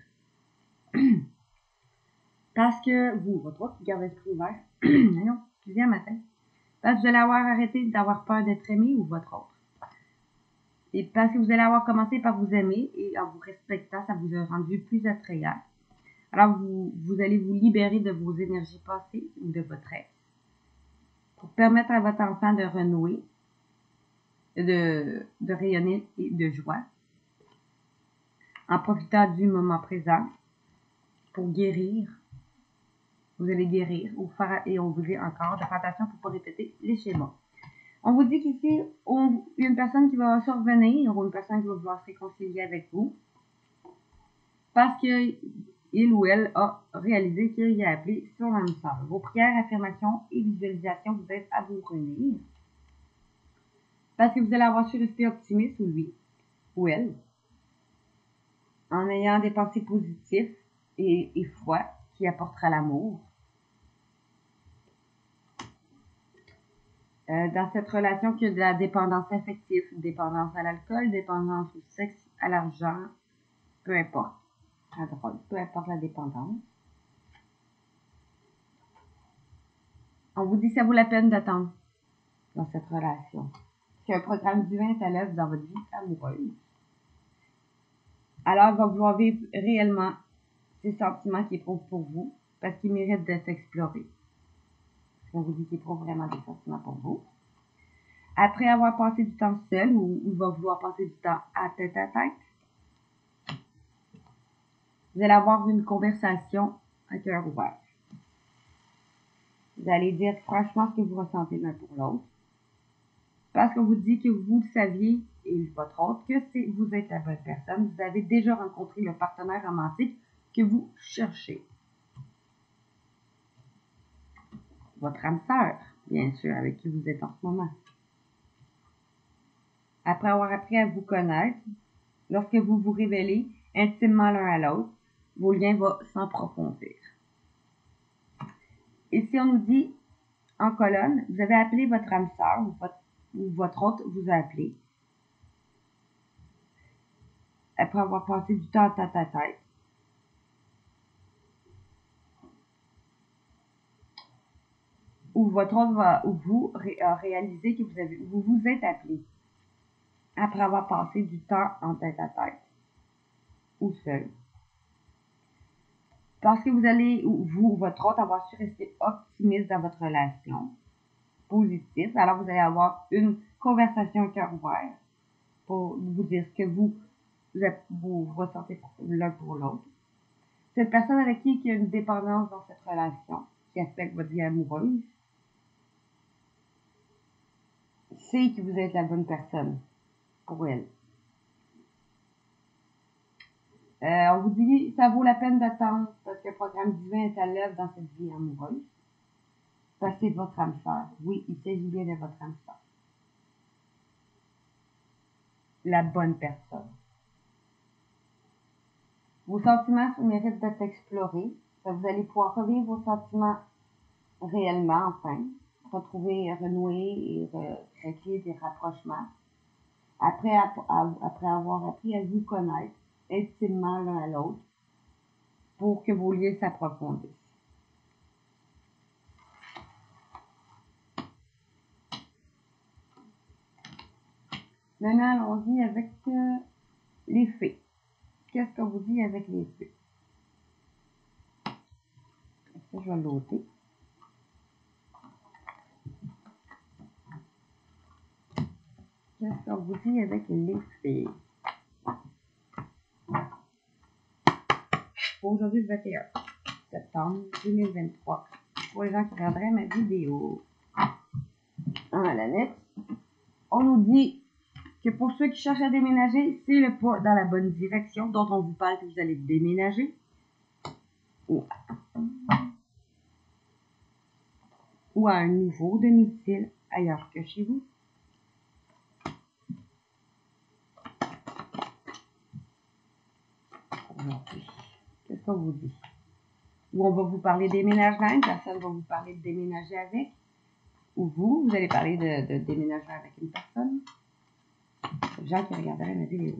Parce que votre autre qui garde l'esprit ouvert, non, excusez un matin, parce que vous allez avoir arrêté d'avoir peur d'être aimé ou votre autre. Et parce que vous allez avoir commencé par vous aimer et en vous respectant, ça vous a rendu plus attrayant. Alors, vous allez vous libérer de vos énergies passées ou de votre ex pour permettre à votre enfant de renouer, de rayonner et de joie en profitant du moment présent pour guérir. Vous allez guérir et on vous dit encore de faire attention pour ne pas répéter les schémas. On vous dit qu'ici, il y a une personne qui va survenir ou une personne qui va vouloir se réconcilier avec vous parce qu'il ou elle a réalisé qu'il a appelé son âme sœur. Vos prières, affirmations et visualisations vous aident à vous réunir parce que vous allez avoir su rester optimiste ou lui ou elle en ayant des pensées positives et foi qui apportera l'amour. Dans cette relation qu'il y a de la dépendance affective, dépendance à l'alcool, dépendance au sexe, à l'argent, peu importe, à la drogue, peu importe la dépendance. On vous dit que ça vaut la peine d'attendre dans cette relation. Parce qu'un programme divin est à l'œuvre dans votre vie amoureuse. Alors, il va vouloir vivre réellement ces sentiments qu'il éprouve pour vous, parce qu'ils méritent d'être explorés. On vous dit qu'il éprouve vraiment des sentiments pour vous. Après avoir passé du temps seul, ou il va vouloir passer du temps à tête, vous allez avoir une conversation à cœur ouvert. Vous allez dire franchement ce que vous ressentez l'un pour l'autre. Parce qu'on vous dit que vous le saviez, et votre autre, que vous êtes la bonne personne. Vous avez déjà rencontré le partenaire romantique que vous cherchez. Votre âme sœur, bien sûr, avec qui vous êtes en ce moment. après avoir appris à vous connaître, lorsque vous vous révélez intimement l'un à l'autre, vos liens vont s'approfondir. Ici, on nous dit, en colonne, vous avez appelé votre âme sœur ou votre hôte vous a appelé. Après avoir passé du temps tête à tête. Ou votre hôte ou vous réalisez que vous vous êtes appelé. Après avoir passé du temps en tête à tête. Ou seul. Parce que vous allez, vous ou votre hôte, avoir su rester optimiste dans votre relation. Positif. Alors vous allez avoir une conversation cœur ouvert pour vous dire ce que vous ressentez l'un pour l'autre. Cette personne avec qui il y a une dépendance dans cette relation, qui affecte votre vie amoureuse, sait que vous êtes la bonne personne pour elle. On vous dit ça vaut la peine d'attendre parce que le programme divin est à l'œuvre dans cette vie amoureuse. Parce que c'est votre âme sœur. Oui, il s'agit bien de votre âme sœur. La bonne personne. Vos sentiments méritent d'être explorés. Vous allez pouvoir revivre vos sentiments réellement, enfin. Retrouver, renouer et recréer des rapprochements. Après avoir appris à vous connaître intimement l'un à l'autre pour que vos liens s'approfondissent. Maintenant, allons-y avec les fées. Qu'est-ce qu'on vous dit avec les fées? Ça, je vais l'ôter. Qu'est-ce qu'on vous dit avec les fées? Pour aujourd'hui, le 21 septembre 2023. Pour les gens qui regarderaient ma vidéo. À la net, on nous dit que pour ceux qui cherchent à déménager, c'est le pas dans la bonne direction dont on vous parle que vous allez déménager. Ou à un nouveau domicile ailleurs que chez vous. Qu'est-ce qu'on vous dit? Ou on va vous parler de déménagement, une personne va vous parler de déménager avec. Ou vous allez parler de déménager avec une personne. Les gens qui regarderaient ma vidéo.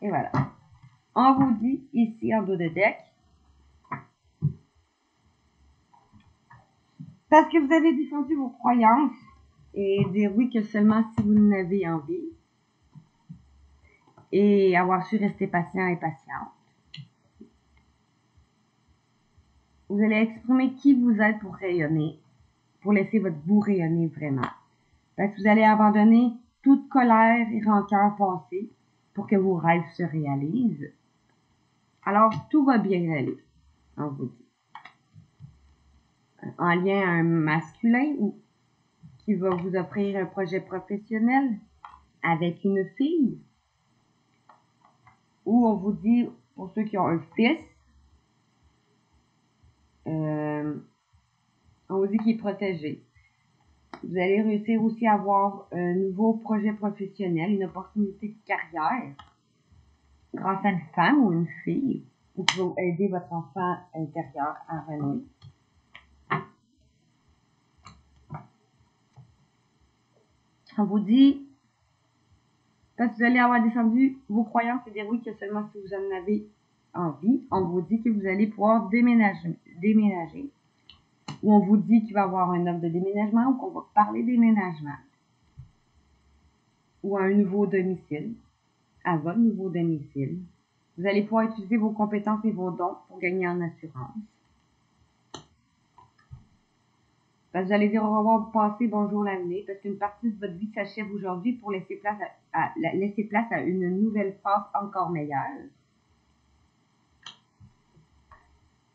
Et voilà. On vous dit ici en dos de deck. Parce que vous avez défendu vos croyances et dire oui que seulement si vous en avez envie. Et avoir su rester patient et patiente. Vous allez exprimer qui vous êtes pour rayonner, pour laisser votre vous rayonner vraiment. Parce que vous allez abandonner toute colère et rancœur passée pour que vos rêves se réalisent. Alors, tout va bien aller, on vous dit. En lien à un masculin qui va vous offrir un projet professionnel avec une fille. Ou on vous dit, pour ceux qui ont un fils, on vous dit qu'il est protégé. Vous allez réussir aussi à avoir un nouveau projet professionnel, une opportunité de carrière, grâce à une femme ou une fille, ou qui va aider votre enfant intérieur à renouer. On vous dit, parce que vous allez avoir défendu vos croyances et dire oui que seulement si vous en avez envie, on vous dit que vous allez pouvoir déménager. Ou on vous dit qu'il va y avoir un offre de déménagement ou qu'on va parler déménagement. Ou à un nouveau domicile, à votre nouveau domicile. Vous allez pouvoir utiliser vos compétences et vos dons pour gagner en assurance. Parce que vous allez dire au revoir, vous passez, bonjour l'avenir, parce qu'une partie de votre vie s'achève aujourd'hui pour laisser place à une nouvelle phase encore meilleure.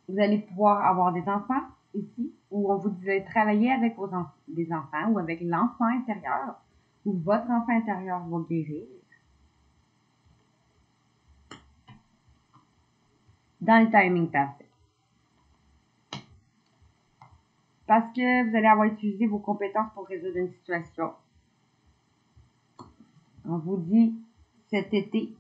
Vous allez pouvoir avoir des enfants ici, où on vous dit travailler avec des enfants ou avec l'enfant intérieur, où votre enfant intérieur va guérir. Dans le timing parfait. parce que vous allez avoir utilisé vos compétences pour résoudre une situation. On vous dit cet été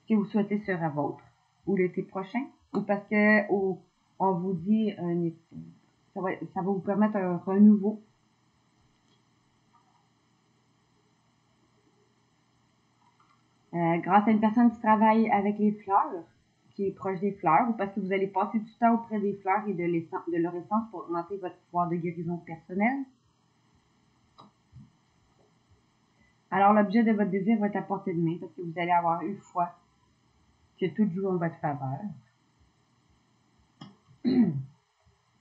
que vous souhaitez sera vôtre, ou l'été prochain, ou parce que on vous dit ça va vous permettre un renouveau. Grâce à une personne qui travaille avec les fleurs, qui est proche des fleurs, ou parce que vous allez passer du temps auprès des fleurs et de leur essence pour augmenter votre pouvoir de guérison personnelle. Alors, l'objet de votre désir va être à portée de main parce que vous allez avoir eu foi que tout joue en votre faveur.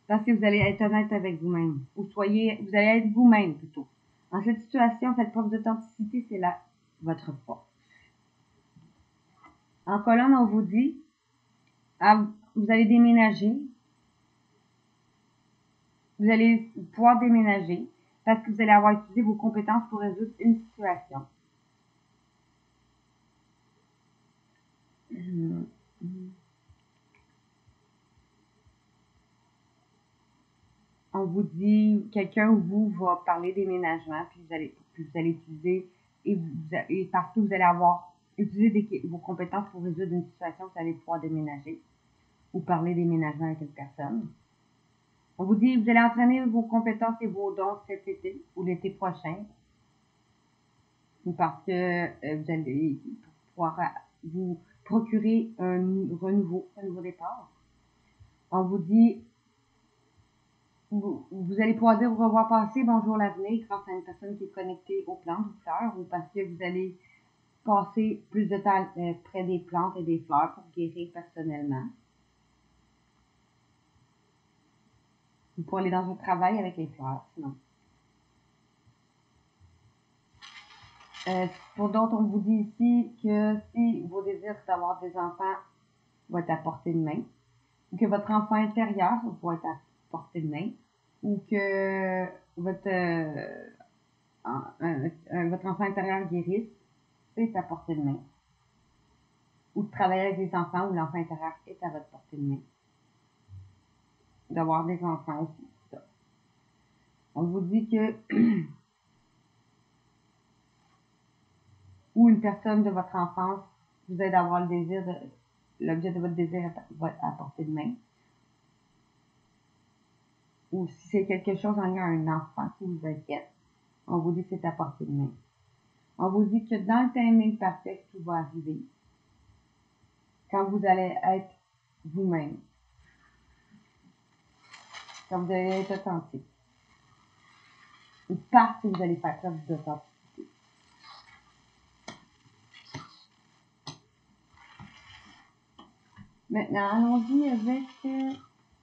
Parce que vous allez être honnête avec vous-même. Vous allez être vous-même plutôt. Dans cette situation, faites preuve d'authenticité, c'est là votre foi. En colonne, on vous dit, vous allez déménager. Vous allez pouvoir déménager parce que vous allez avoir utilisé vos compétences pour résoudre une situation. On vous dit, quelqu'un ou vous va parler déménagement, puis vous allez utiliser, et parce que vous allez avoir utilisé vos compétences pour résoudre une situation, vous allez pouvoir déménager ou parler déménagement avec une personne. On vous dit, vous allez entraîner vos compétences et vos dons cet été ou l'été prochain, ou parce que vous allez pouvoir vous procurer un nouveau départ. On vous dit, vous allez pouvoir dire au revoir passé, bonjour l'avenir, grâce à une personne qui est connectée aux plantes, aux fleurs, ou parce que vous allez passer plus de temps près des plantes et des fleurs pour guérir personnellement. Ou pour aller dans un travail avec les fleurs, sinon. Pour d'autres, on vous dit ici que si vos désirs d'avoir des enfants vont être à portée de main, ou que votre enfant intérieur va être à portée de main, ou que votre enfant intérieur guérisse, c'est à portée de main. Ou de travailler avec des enfants où l'enfant intérieur est à votre portée de main. D'avoir des enfants aussi, ça. On vous dit que ou une personne de votre enfance vous aide à avoir l'objet de votre désir à portée de main. Ou si c'est quelque chose en lien à un enfant qui vous inquiète, on vous dit que c'est à portée de main. On vous dit que dans le timing parfait, tout va arriver. Quand vous allez être vous-même. Quand vous allez être authentique. Ou parce que vous allez faire preuve d'authenticité. Maintenant, allons-y avec...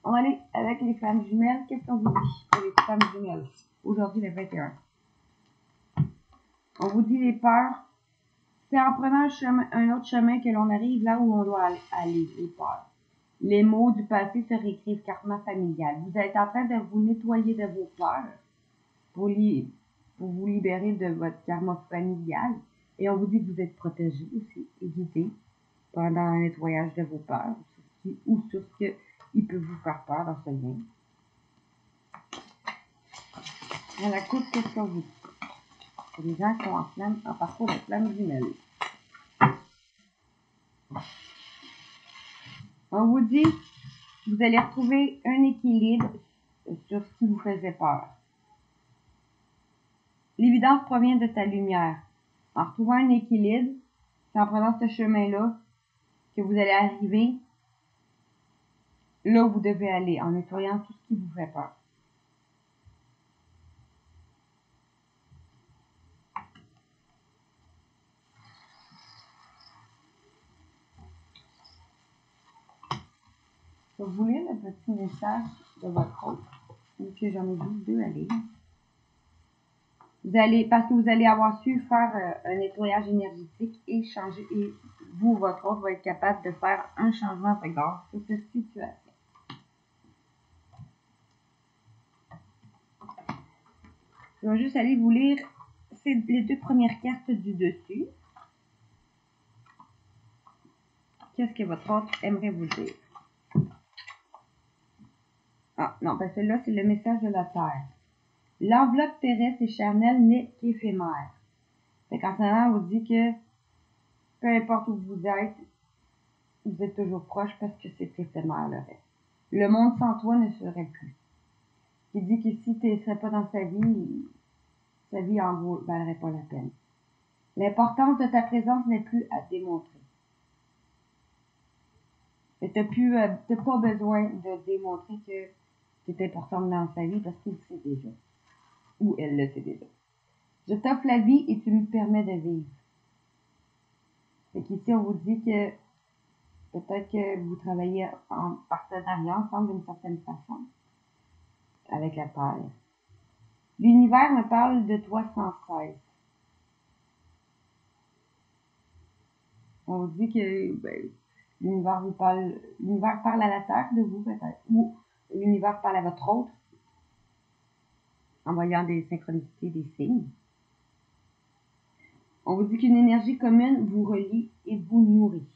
on va aller avec les flammes jumelles. Qu'est-ce qu'on vous dit pour les flammes jumelles? Aujourd'hui, le 21. On vous dit les peurs. C'est en prenant un autre chemin que l'on arrive là où on doit aller, les peurs. Les mots du passé se réécrivent karma familial. Vous êtes en train de vous nettoyer de vos peurs pour vous libérer de votre karma familial. Et on vous dit que vous êtes protégé aussi et guidé pendant le nettoyage de vos peurs ou sur ce qui peut vous faire peur dans ce lien. À la coupe, qu'est-ce qu'on vous dit? Pour les gens qui sont en parcours de flamme jumelle. On vous dit que vous allez retrouver un équilibre sur ce qui vous faisait peur. L'évidence provient de ta lumière. En retrouvant un équilibre, c'est en prenant ce chemin-là que vous allez arriver là où vous devez aller, en nettoyant tout ce qui vous fait peur. Je vais vous lire le petit message de votre autre, que j'en ai vu 2 à lire. Parce que vous allez avoir su faire un nettoyage énergétique et changer, et vous, votre autre, va être capable de faire un changement de regard sur cette situation. Je vais juste aller vous lire les 2 premières cartes du dessus. Qu'est-ce que votre autre aimerait vous dire? Ah, non, ben celui-là, c'est le message de la Terre. L'enveloppe terrestre et charnelle n'est qu'éphémère. Fait qu'en ce moment, on vous dit que peu importe où vous êtes toujours proche parce que c'est éphémère le reste. Le monde sans toi ne serait plus. Il dit que si tu ne serais pas dans sa vie en valerait pas la peine. L'importance de ta présence n'est plus à démontrer. Tu n'as pas besoin de démontrer que tu es importante dans sa vie parce qu'il le sait déjà. Ou elle le sait déjà. Je t'offre la vie et tu me permets de vivre. Fait qu'ici, on vous dit que peut-être que vous travaillez en partenariat ensemble d'une certaine façon avec la Terre. L'univers me parle de toi sans cesse. On vous dit que l'univers parle à la Terre de vous peut-être, ou l'univers parle à votre autre, en voyant des synchronicités, des signes. On vous dit qu'une énergie commune vous relie et vous nourrit.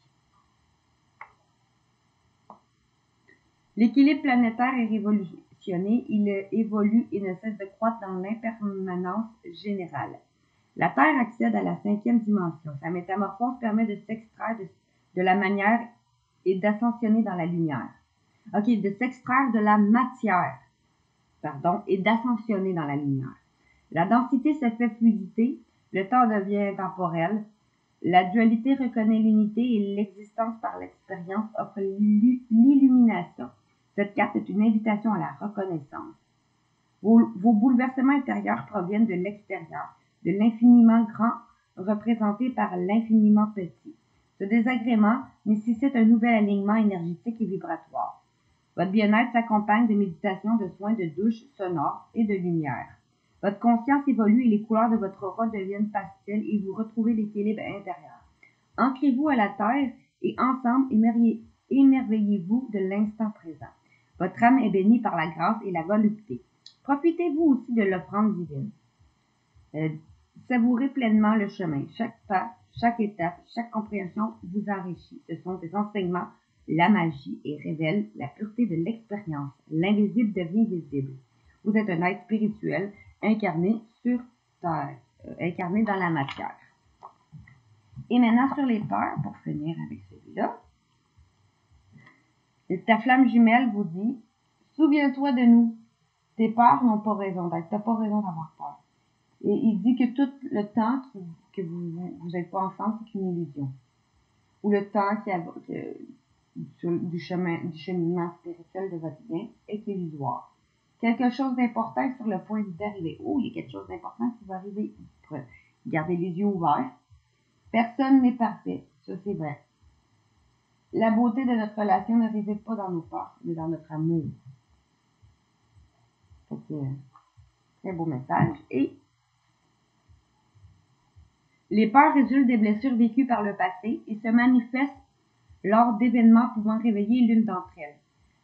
L'équilibre planétaire est révolutionné, il évolue et ne cesse de croître dans l'impermanence générale. La Terre accède à la 5e dimension. Sa métamorphose permet de s'extraire de la manière et d'ascensionner dans la lumière. Ok, de s'extraire de la matière, et d'ascensionner dans la lumière. La densité se fait fluidité, le temps devient temporel, la dualité reconnaît l'unité et l'existence par l'expérience offre l'illumination. Cette carte est une invitation à la reconnaissance. Vos bouleversements intérieurs proviennent de l'extérieur, de l'infiniment grand représenté par l'infiniment petit. Ce désagrément nécessite un nouvel alignement énergétique et vibratoire. Votre bien-être s'accompagne de méditation, de soins, de douches sonores et de lumière. Votre conscience évolue et les couleurs de votre aura deviennent pastel et vous retrouvez l'équilibre intérieur. Ancrez-vous à la terre et ensemble émerveillez-vous de l'instant présent. Votre âme est bénie par la grâce et la volupté. Profitez-vous aussi de l'offrande divine. Savourez pleinement le chemin. Chaque pas, chaque étape, chaque compréhension vous enrichit. Ce sont des enseignements, la magie, et révèlent la pureté de l'expérience. L'invisible devient visible. Vous êtes un être spirituel incarné sur terre, incarné dans la matière. Et maintenant sur les peurs, pour finir avec celui-là, ta flamme jumelle vous dit, souviens-toi de nous. Tes peurs n'ont pas raison d'être. Tu n'as pas raison d'avoir peur. Et il dit que tout le temps que vous n'êtes pas ensemble, c'est une illusion. Ou le temps du cheminement spirituel de votre bien est illusoire. Quelque chose d'important est sur le point d'arriver. Oh, il y a quelque chose d'important qui va arriver. Gardez les yeux ouverts. Personne n'est parfait. Ça, c'est vrai. La beauté de notre relation ne réside pas dans nos peurs, mais dans notre amour. Très beau message. Et les peurs résultent des blessures vécues par le passé et se manifestent lors d'événements pouvant réveiller l'une d'entre elles.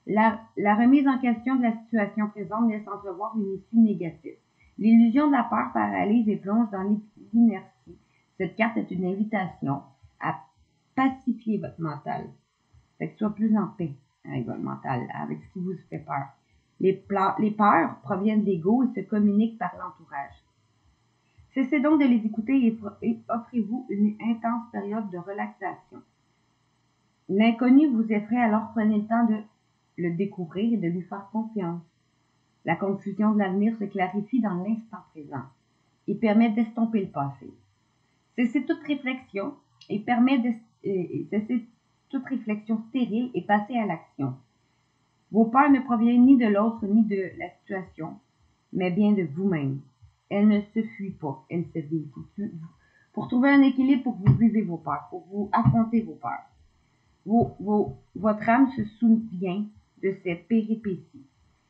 La remise en question de la situation présente laisse entrevoir une issue négative. L'illusion de la peur paralyse et plonge dans l'inertie. Cette carte est une invitation à pacifier votre mental. Fait que soit plus en paix avec votre mental, avec ce qui vous fait peur. Les peurs proviennent de l'ego et se communiquent par l'entourage. Cessez donc de les écouter et offrez-vous une intense période de relaxation. L'inconnu vous effraie, alors prenez le temps de le découvrir et de lui faire confiance. La confusion de l'avenir se clarifie dans l'instant présent et permet d'estomper le passé. Cessez toute réflexion stérile et passez à l'action. Vos peurs ne proviennent ni de l'autre ni de la situation, mais bien de vous-même. Elles ne se fuient pas, elles se vivent. Pour trouver un équilibre, pour que vous vivez vos peurs, pour vous affronter vos peurs. Votre âme se souvient de ces péripéties.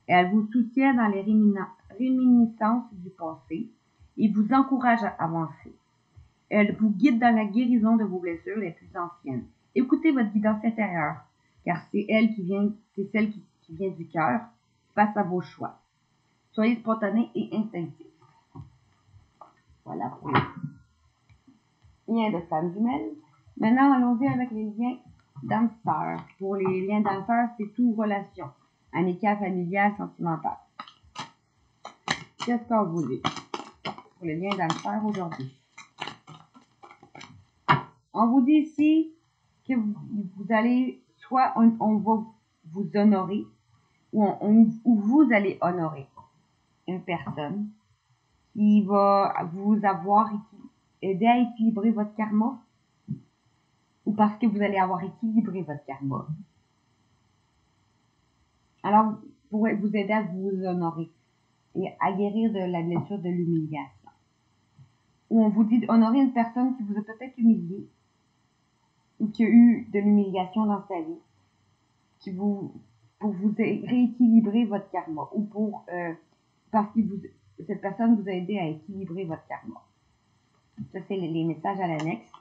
Elle vous soutient dans les réminiscences du passé et vous encourage à avancer. Elle vous guide dans la guérison de vos blessures les plus anciennes. Écoutez votre guidance intérieure, car c'est celle qui vient du cœur face à vos choix. Soyez spontané et instinctif. Voilà pour les liens de flamme jumelle. Maintenant, allons-y avec les liens d'âme sœur. Pour les liens d'âme sœur, c'est tout relation. amical, familial, sentimental. Qu'est-ce qu'on vous dit pour le lien d'âme sœur aujourd'hui? On vous dit ici que vous allez, soit on va vous honorer, ou vous allez honorer une personne qui va vous avoir aider à équilibrer votre karma, ou parce que vous allez avoir équilibré votre karma. Alors, pour vous aider à vous honorer et à guérir de la blessure de l'humiliation. Ou on vous dit d'honorer une personne qui vous a peut-être humilié, ou qui a eu de l'humiliation dans sa vie, pour vous rééquilibrer votre karma, ou parce que cette personne vous a aidé à équilibrer votre karma. Ça, c'est les messages à l'annexe.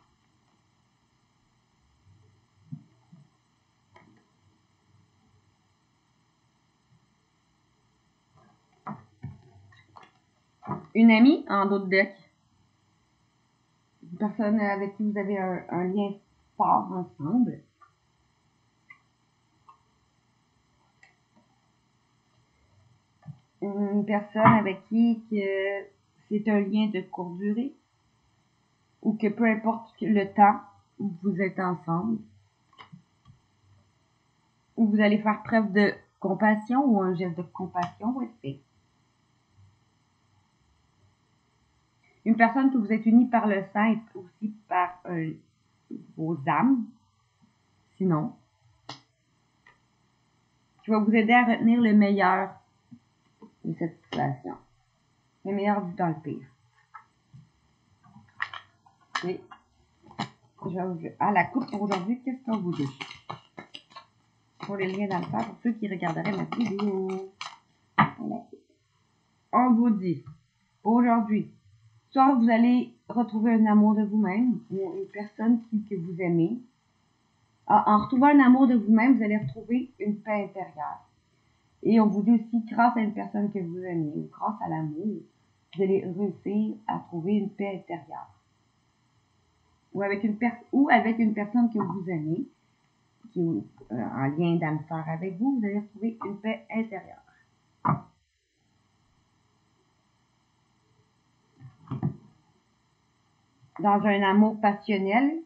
Une amie en d'autres decks. Une personne avec qui vous avez un lien fort ensemble. Une personne avec qui c'est un lien de courte durée. Ou que peu importe le temps où vous êtes ensemble. Où vous allez faire preuve de compassion ou un geste de compassion va être fait. Une personne que vous êtes unis par le sang et aussi par vos âmes, sinon, qui va vous aider à retenir le meilleur de cette situation. Le meilleur dans le pire. Et à la coupe pour aujourd'hui, qu'est-ce qu'on vous dit? Pour les liens dans le fer, pour ceux qui regarderaient ma vidéo. On vous dit, aujourd'hui, soit vous allez retrouver un amour de vous-même ou une personne que vous aimez. En retrouvant un amour de vous-même, vous allez retrouver une paix intérieure. Et on vous dit aussi, grâce à une personne que vous aimez ou grâce à l'amour, vous allez réussir à trouver une paix intérieure. Ou avec une personne que vous aimez, qui est en lien d'âme sœur avec vous, vous allez retrouver une paix intérieure. Dans un amour passionnel,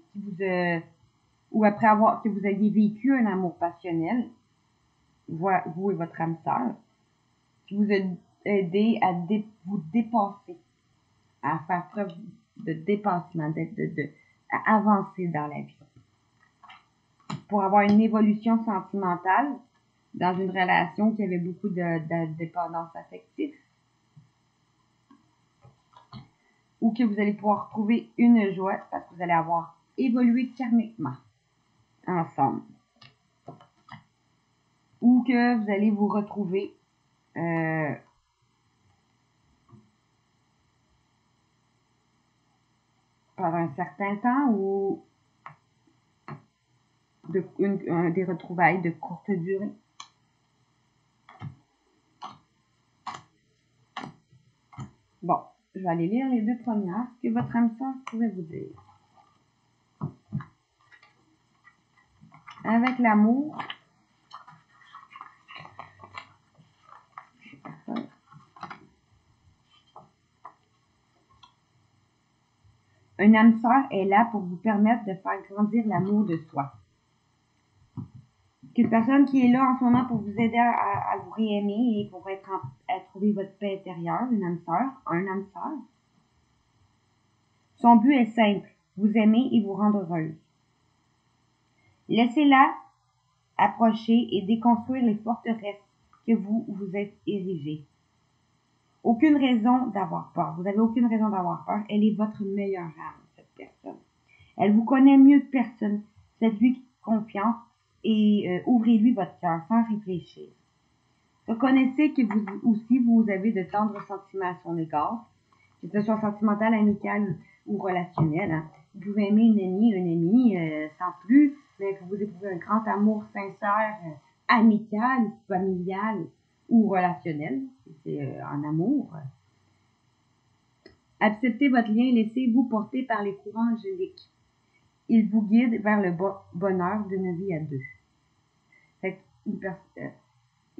ou après que vous ayez vécu un amour passionnel, vous et votre âme sœur, qui vous a aidé à vous dépasser, à faire preuve de dépassement, à avancer dans la vie. Pour avoir une évolution sentimentale dans une relation qui avait beaucoup de dépendance affective. Ou que vous allez pouvoir trouver une joie parce que vous allez avoir évolué karmiquement ensemble. Ou que vous allez vous retrouver pendant un certain temps ou des retrouvailles de courte durée. Bon, je vais aller lire les deux premières que votre âme sœur pourrait vous dire. Avec l'amour, une âme sœur est là pour vous permettre de faire grandir l'amour de soi. Une personne qui est là en ce moment pour vous aider à vous réaimer et pour à trouver votre paix intérieure, une âme sœur, un âme sœur. Son but est simple, vous aimer et vous rendre heureuse. Laissez-la approcher et déconstruire les forteresses que vous êtes érigées. Aucune raison d'avoir peur. Vous n'avez aucune raison d'avoir peur. Elle est votre meilleure âme, cette personne. Elle vous connaît mieux que personne. Faites-lui confiance et ouvrez-lui votre cœur sans réfléchir. Reconnaissez que vous avez de tendres sentiments à son égard, que ce soit sentimental, amical ou relationnel. Hein. Vous pouvez aimer une amie sans plus, mais que vous éprouvez un grand amour sincère, amical, familial ou relationnel. C'est en amour. Acceptez votre lien, laissez-vous porter par les courants angéliques. Il vous guide vers le bonheur d'une vie à deux. Fait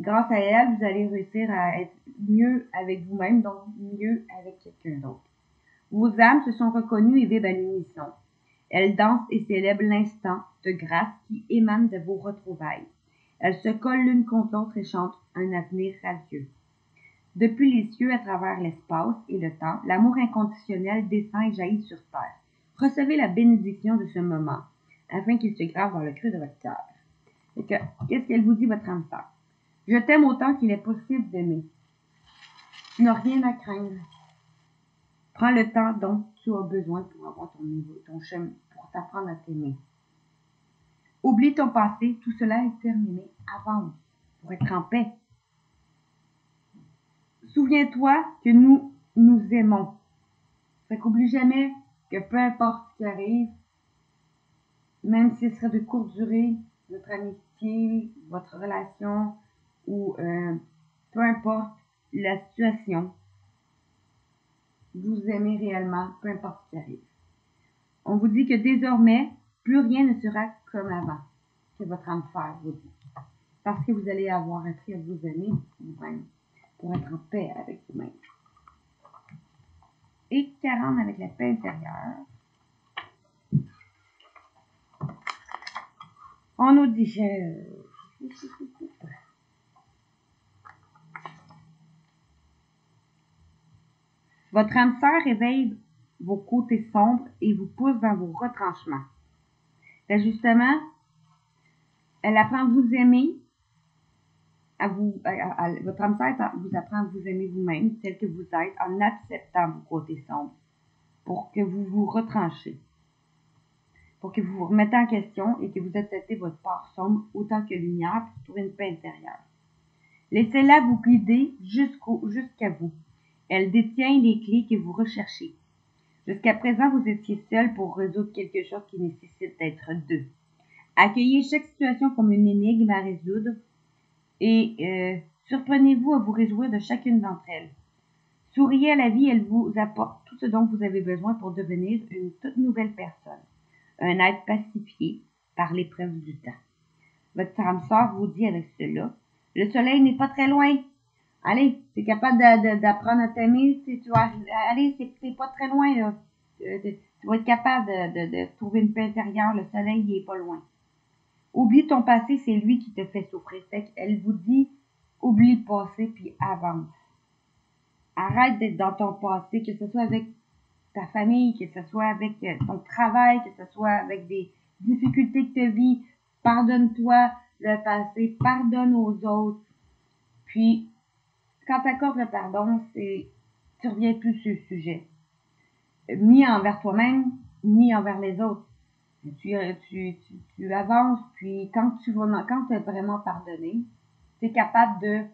grâce à elle, vous allez réussir à être mieux avec vous-même, donc mieux avec quelqu'un d'autre. Vos âmes se sont reconnues et vivent à l'unisson. Elles dansent et célèbrent l'instant de grâce qui émane de vos retrouvailles. Elles se collent l'une contre l'autre et chantent un avenir radieux. Depuis les cieux, à travers l'espace et le temps, l'amour inconditionnel descend et jaillit sur terre. Recevez la bénédiction de ce moment, afin qu'il se grave dans le creux de votre cœur. Qu'est-ce qu'elle vous dit, votre âme sœur? Je t'aime autant qu'il est possible d'aimer. Tu n'as rien à craindre. Prends le temps dont tu as besoin pour avoir ton niveau, ton chemin, pour t'apprendre à t'aimer. Oublie ton passé, tout cela est terminé. Avance pour être en paix. Souviens-toi que nous nous aimons. Fait qu'oublie jamais que peu importe ce qui arrive, même si ce serait de courte durée, votre amitié, votre relation, ou peu importe la situation, vous aimez réellement, peu importe ce qui arrive. On vous dit que désormais, plus rien ne sera comme avant, que votre âme sœur vous dit. Parce que vous allez avoir appris à vous aimer vous-même, pour être en paix avec vous-même. Et 40 avec la paix intérieure. On nous dit votre âme sœur réveille vos côtés sombres et vous pousse dans vos retranchements. Et justement, elle apprend à vous aimer, votre âme sœur vous apprend à vous aimer vous-même tel que vous êtes en acceptant vos côtés sombres pour que vous vous retranchiez, pour que vous vous remettez en question et que vous acceptez votre part sombre autant que lumière pour trouver une paix intérieure. Laissez-la vous guider jusqu'à vous. Elle détient les clés que vous recherchez. Jusqu'à présent, vous étiez seul pour résoudre quelque chose qui nécessite d'être deux. Accueillez chaque situation comme une énigme à résoudre et surprenez-vous à vous réjouir de chacune d'entre elles. Souriez à la vie, elle vous apporte tout ce dont vous avez besoin pour devenir une toute nouvelle personne. Un être pacifié par l'épreuve du temps. Votre âme sœur vous dit avec cela, le soleil n'est pas très loin. Allez, tu es capable d'apprendre à t'aimer, allez, c'est pas très loin, là. Tu vas être capable de trouver une paix intérieure, le soleil il est pas loin. Oublie ton passé, c'est lui qui te fait souffrir. Fait qu'elle vous dit, oublie le passé puis avance. Arrête d'être dans ton passé, que ce soit avec ta famille, que ce soit avec ton travail, que ce soit avec des difficultés que tu vis. Pardonne-toi le passé, pardonne aux autres. Puis, quand tu accordes le pardon, tu reviens plus sur le sujet. Ni envers toi-même, ni envers les autres. Tu avances, puis quand tu as vraiment pardonné, tu es capable de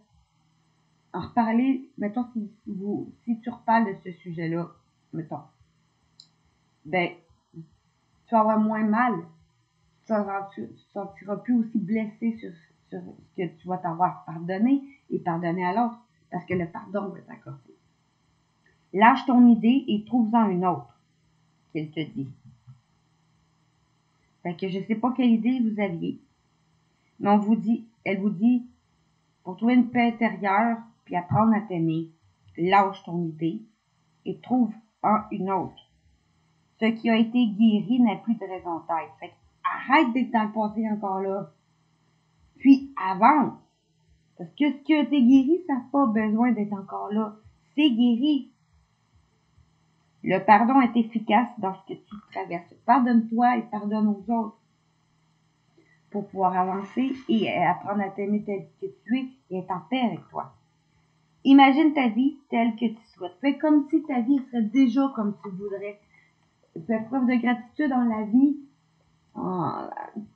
en reparler. Mettons, si tu reparles de ce sujet-là, mettons, ben, tu vas avoir moins mal. Tu ne te sentiras plus aussi blessé sur ce que tu vas t'avoir pardonné et pardonner à l'autre, parce que le pardon va t'accorder. Lâche ton idée et trouve-en une autre, qu'elle te dit. Fait que je sais pas quelle idée vous aviez, mais elle vous dit, pour trouver une paix intérieure, puis apprendre à t'aimer, lâche ton idée et trouve-en une autre. Ce qui a été guéri n'a plus de raison d'être. Fait que arrête d'être dans le passé encore là. Puis avance. Parce que ce qui a été guéri, ça n'a pas besoin d'être encore là. C'est guéri. Le pardon est efficace dans ce que tu traverses. Pardonne-toi et pardonne aux autres pour pouvoir avancer et apprendre à t'aimer tel que tu es et être en paix avec toi. Imagine ta vie telle que tu souhaites. Fais comme si ta vie serait déjà comme tu voudrais. Fais preuve de gratitude dans la vie,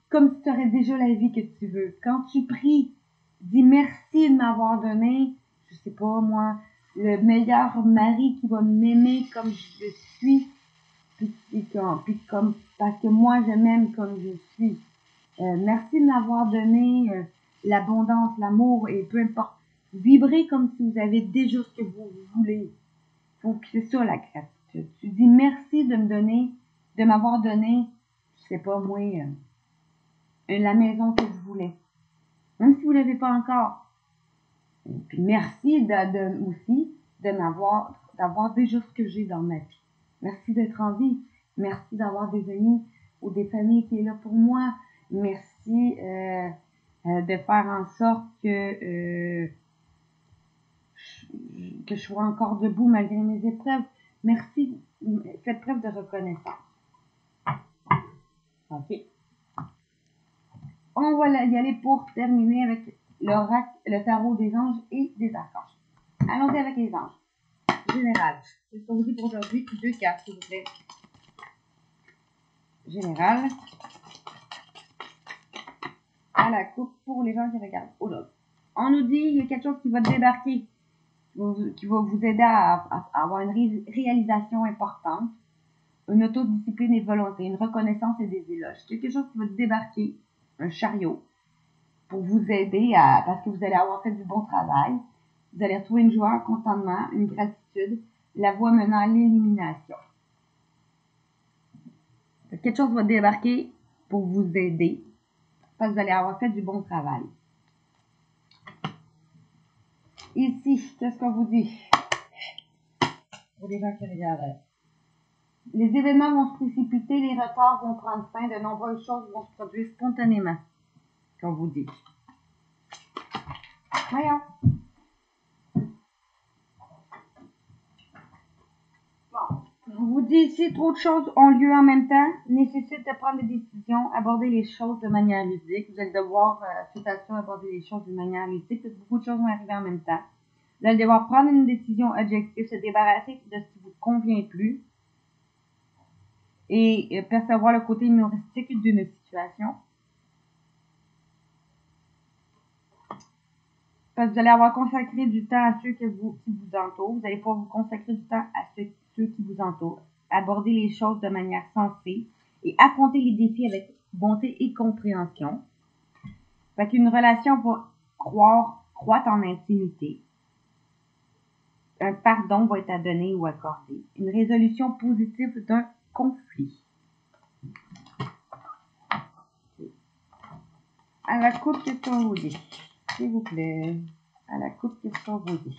comme si tu aurais déjà la vie que tu veux. Quand tu pries, dis merci de m'avoir donné, je sais pas moi, le meilleur mari qui va m'aimer comme je suis, puis comme parce que moi je m'aime comme je suis. Merci de m'avoir donné l'abondance, l'amour et peu importe. Vibrez comme si vous avez déjà ce que vous voulez. Faut que c'est ça la gratitude. Tu dis merci de m'avoir donné, je sais pas moi, la maison que je voulais. Même si vous l'avez pas encore. Puis merci aussi d'avoir déjà ce que j'ai dans ma vie. Merci d'être en vie. Merci d'avoir des amis ou des familles qui est là pour moi. Merci de faire en sorte que je sois encore debout malgré mes épreuves. Merci. Faites preuve de reconnaissance. OK. On va y aller pour terminer avec l'oracle, le tarot des anges et des archanges. Allons-y avec les anges. Général. C'est ce qu'on vous dit pour aujourd'hui. 2 cartes, s'il vous plaît. Général. À la coupe pour les gens qui regardent. Aujourd'hui. On nous dit qu'il y a quelque chose qui va débarquer, qui va vous aider à avoir une réalisation importante, une autodiscipline et volonté, une reconnaissance et des éloges. Quelque chose qui va débarquer, un chariot, pour vous aider parce que vous allez avoir fait du bon travail. Vous allez retrouver une joie, un contentement, une gratitude, la voie menant à l'élimination. Quelque chose va débarquer pour vous aider, parce que vous allez avoir fait du bon travail. Ici, qu'est-ce qu'on vous dit? Pour les gens qui regardent. Les événements vont se précipiter, les retards vont prendre fin, de nombreuses choses vont se produire spontanément, qu'on vous dit. Voyons. Bon. On vous dit ici, trop de choses ont lieu en même temps, nécessite de prendre des décisions, aborder les choses de manière ludique. Vous allez devoir, suite à ça, aborder les choses de manière ludique. Beaucoup de choses vont arriver en même temps. Vous allez devoir prendre une décision objective, se débarrasser de ce qui vous convient plus et percevoir le côté humoristique d'une situation. Parce que vous allez avoir consacré du temps à ceux qui vous entourent. Vous allez pouvoir vous consacrer du temps à ceux qui vous entourent. Aborder les choses de manière sensée et affronter les défis avec bonté et compréhension. Fait qu'une relation va croître en intimité. Un pardon va être à donner ou accordé. Une résolution positive d'un conflit. À la coupe, qu'est-ce qu'on vous dit? S'il vous plaît. À la coupe, qu'est-ce qu'on vous dit?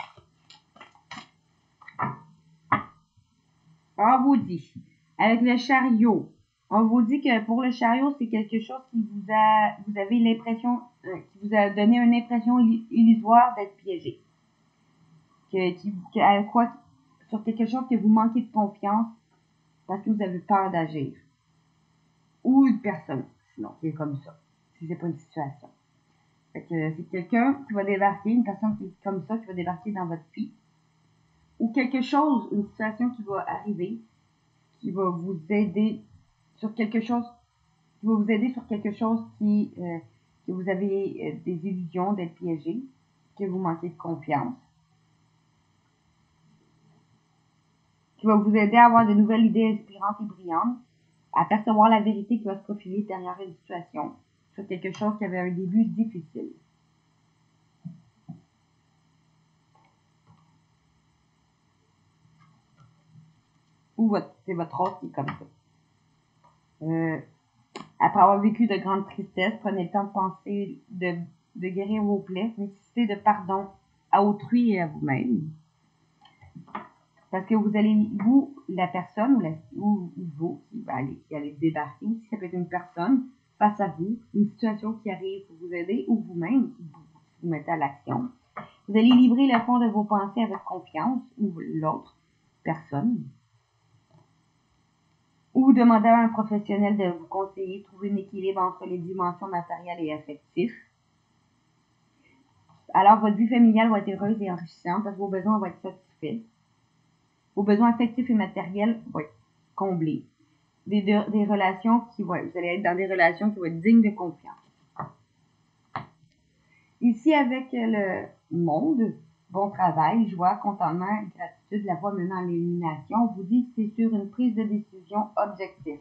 On vous dit, avec le chariot, on vous dit que pour le chariot, c'est quelque chose qui vous avez l'impression, qui vous a donné une impression illusoire d'être piégé. Sur quelque chose que vous manquez de confiance parce que vous avez peur d'agir. Ou une personne, sinon, qui est comme ça, si c'est pas une situation. Fait que c'est quelqu'un qui va débarquer, une personne qui est comme ça, qui va débarquer dans votre vie. Ou quelque chose, une situation qui va arriver, qui va vous aider sur quelque chose, que vous avez des illusions d'être piégé, que vous manquez de confiance, qui va vous aider à avoir de nouvelles idées inspirantes et brillantes, à percevoir la vérité qui va se profiler derrière une situation, sur quelque chose qui avait un début difficile. Ou c'est votre autre qui est comme ça. Après avoir vécu de grandes tristesses, prenez le temps de penser, de guérir vos plaies, nécessitez de pardon à autrui et à vous-même. Parce que vous allez, la personne ou vous qui allez débarquer, si ça peut être une personne face à vous, une situation qui arrive pour vous aider, ou vous-même qui vous mettez à l'action. Vous allez livrer le fond de vos pensées avec confiance, ou l'autre personne. Ou demander à un professionnel de vous conseiller, trouver un équilibre entre les dimensions matérielles et affectives. Alors, votre vie familiale va être heureuse et enrichissante parce que vos besoins vont être satisfaits. Vos besoins affectifs et matériels vont être comblés. Des relations vous allez être dans des relations qui vont être dignes de confiance. Ici, avec le monde, bon travail, joie, contentement, gratitude, la voie menant à l'élimination, on vous dit que c'est sur une prise de décision objective.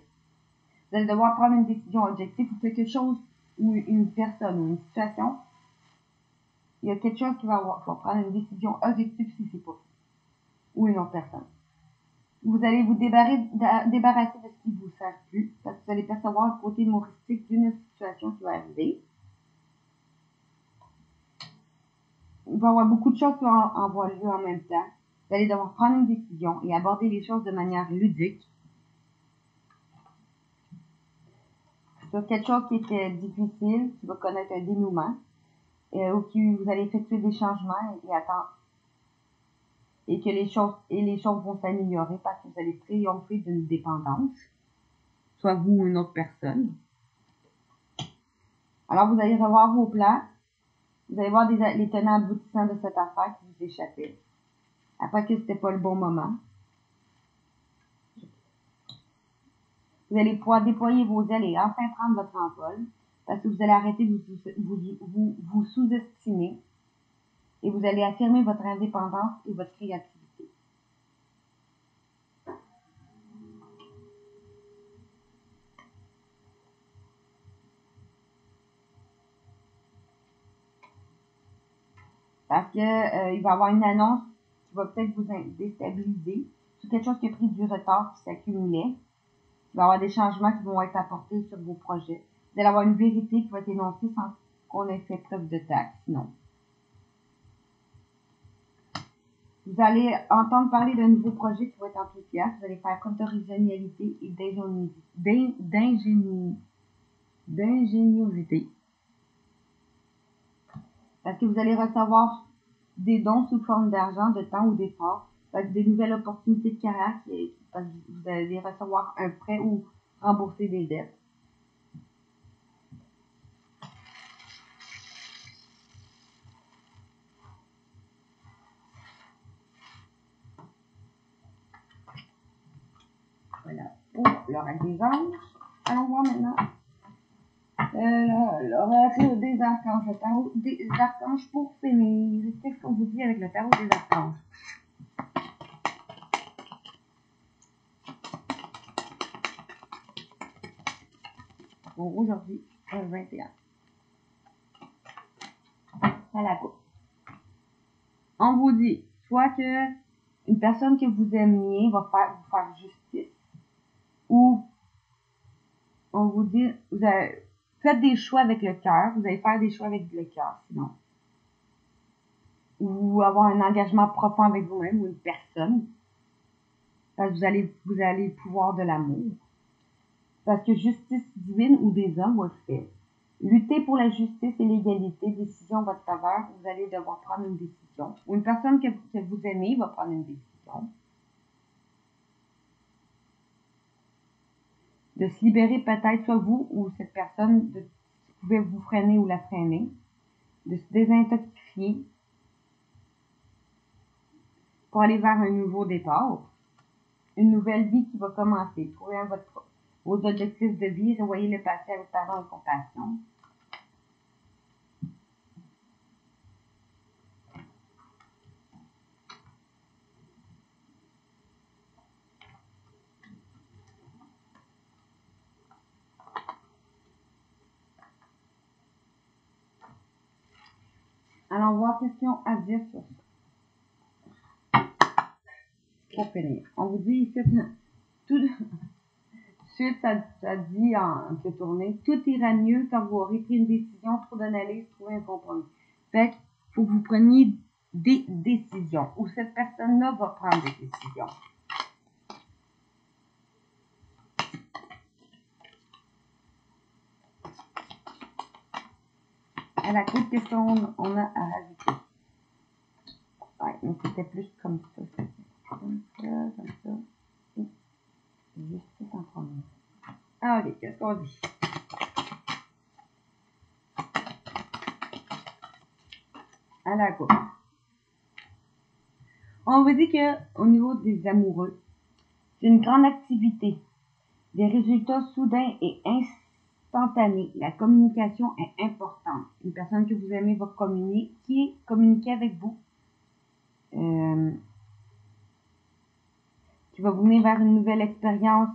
Vous allez devoir prendre une décision objective pour quelque chose ou une personne ou une situation. Il y a quelque chose qui va prendre une décision objective si c'est pas fait. Ou une autre personne. Vous allez vous débarrasser de ce qui ne vous sert plus, parce que vous allez percevoir le côté humoristique d'une situation qui va arriver. il va y avoir beaucoup de choses qui vont avoir lieu en même temps. Vous allez devoir prendre une décision et aborder les choses de manière ludique. Sur quelque chose qui était difficile, qui va connaître un dénouement, ou que vous allez effectuer des changements et attendre. Et que les choses vont s'améliorer parce que vous allez triompher d'une dépendance, soit vous ou une autre personne. Alors, vous allez revoir vos plans. Vous allez voir les tenants aboutissants de cette affaire qui vous échappait. Après que c'était pas le bon moment. Vous allez pouvoir déployer vos ailes et enfin prendre votre envol. Parce que vous allez arrêter de vous sous-estimer. Et vous allez affirmer votre indépendance et votre créativité. Parce que il va y avoir une annonce qui va peut-être vous déstabiliser. C'est quelque chose qui a pris du retard qui s'accumulait. Il va y avoir des changements qui vont être apportés sur vos projets. Vous allez avoir une vérité qui va être énoncée sans qu'on ait fait preuve de tact, sinon. Vous allez entendre parler d'un nouveau projet qui va être enthousiaste. Vous allez faire preuve d'originalité et d'ingéniosité. Parce que vous allez recevoir des dons sous forme d'argent, de temps ou d'effort. Des nouvelles opportunités de carrière parce que vous allez recevoir un prêt ou rembourser des dettes. Voilà pour l'oracle des anges. Allons voir maintenant l'oracle des archanges. Le tarot des archanges pour finir. Qu'est-ce qu'on vous dit avec le tarot des archanges? Pour aujourd'hui, le 21. À la coupe. On vous dit soit que une personne que vous aimiez va vous faire justice, ou on vous dit, faites des choix avec le cœur, vous allez faire des choix avec le cœur, sinon. Ou avoir un engagement profond avec vous-même ou une personne. Parce que vous allez le pouvoir de l'amour. Parce que justice divine ou des hommes va être fait. Lutter pour la justice et l'égalité, décision en votre faveur, vous allez devoir prendre une décision. Ou une personne que vous aimez va prendre une décision. De se libérer peut-être, soit vous ou cette personne, vous pouvez vous freiner ou la freiner. De se désintoxifier pour aller vers un nouveau départ. Une nouvelle vie qui va commencer. Trouvez vos objectifs de vie, revoyez le passé avec pardon et compassion. Allons voir qu'est-ce qu'ils ont à dire sur ça. Pour finir. On vous dit ici, tout de suite, ça dit en se tournée, tout ira mieux quand vous aurez pris une décision, trop d'analyse, trouver un compromis. Fait qu'il faut que vous preniez des décisions, ou cette personne-là va prendre des décisions. À la coupe, qu'est-ce qu'on a à rajouter? Ouais, mais c'était plus comme ça. Comme ça. Et justice en premier. Ah, ok, qu'est-ce qu'on dit? À la coupe. On vous dit qu'au niveau des amoureux, c'est une grande activité. Des résultats soudains et instantanés. La communication est importante. Une personne que vous aimez va communiquer avec vous. Qui va vous mener vers une nouvelle expérience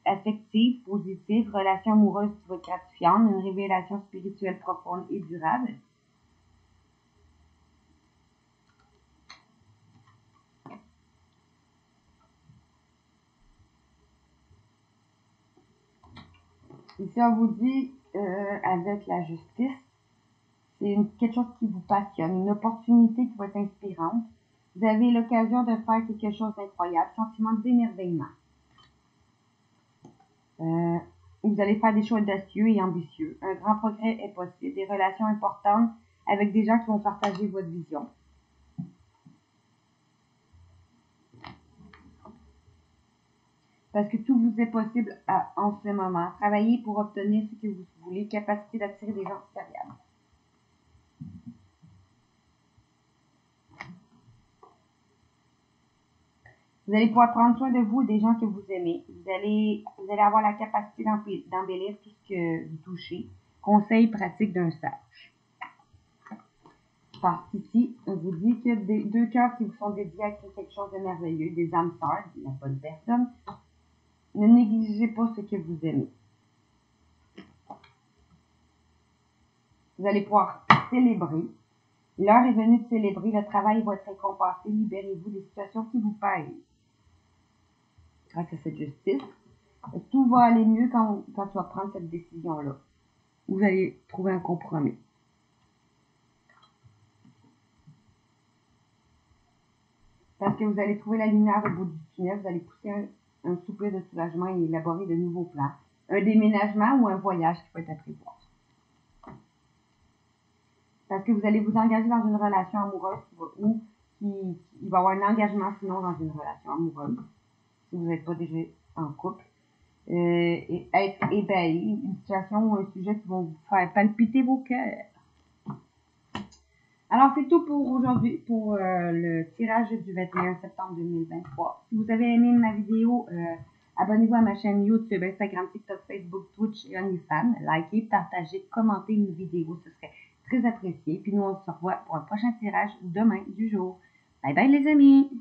affective, positive, relation amoureuse qui va être gratifiante, une révélation spirituelle profonde et durable. Ici, on vous dit, avec la justice, C'est quelque chose qui vous passionne, une opportunité qui va être inspirante. Vous avez l'occasion de faire quelque chose d'incroyable, sentiment d'émerveillement. Vous allez faire des choix audacieux et ambitieux. Un grand progrès est possible, des relations importantes avec des gens qui vont partager votre vision. Parce que tout vous est possible en ce moment. Travaillez pour obtenir ce que vous voulez, capacité d'attirer des gens serviables. Vous allez pouvoir prendre soin de vous et des gens que vous aimez. Vous allez avoir la capacité d'embellir tout ce que vous touchez. Conseil pratique d'un sage. Parce qu'ici, on vous dit que deux cœurs qui vous sont dédiés à créer quelque chose de merveilleux, des âmes sœurs, la bonne personne. Ne négligez pas ce que vous aimez. Vous allez pouvoir célébrer. L'heure est venue de célébrer. Le travail va être récompensé. Libérez-vous des situations qui vous pèsent. Grâce à cette justice, tout va aller mieux quand tu vas prendre cette décision-là. Vous allez trouver un compromis. Parce que vous allez trouver la lumière au bout du tunnel. Vous allez pousser un soupir de soulagement et élaborer de nouveaux plans. Un déménagement ou un voyage qui peut être à prévoir. Parce que vous allez vous engager dans une relation amoureuse ou il va y avoir un engagement sinon dans une relation amoureuse. Si vous n'êtes pas déjà en couple. Et être ébahi, une situation ou un sujet qui vont vous faire palpiter vos cœurs. Alors, c'est tout pour aujourd'hui, pour le tirage du 21 septembre 2023. Si vous avez aimé ma vidéo, abonnez-vous à ma chaîne YouTube, Instagram, TikTok, Facebook, Twitch et OnlyFans. Likez, partagez, commentez une vidéo, ce serait très apprécié. Puis nous, on se revoit pour un prochain tirage demain du jour. Bye bye les amis!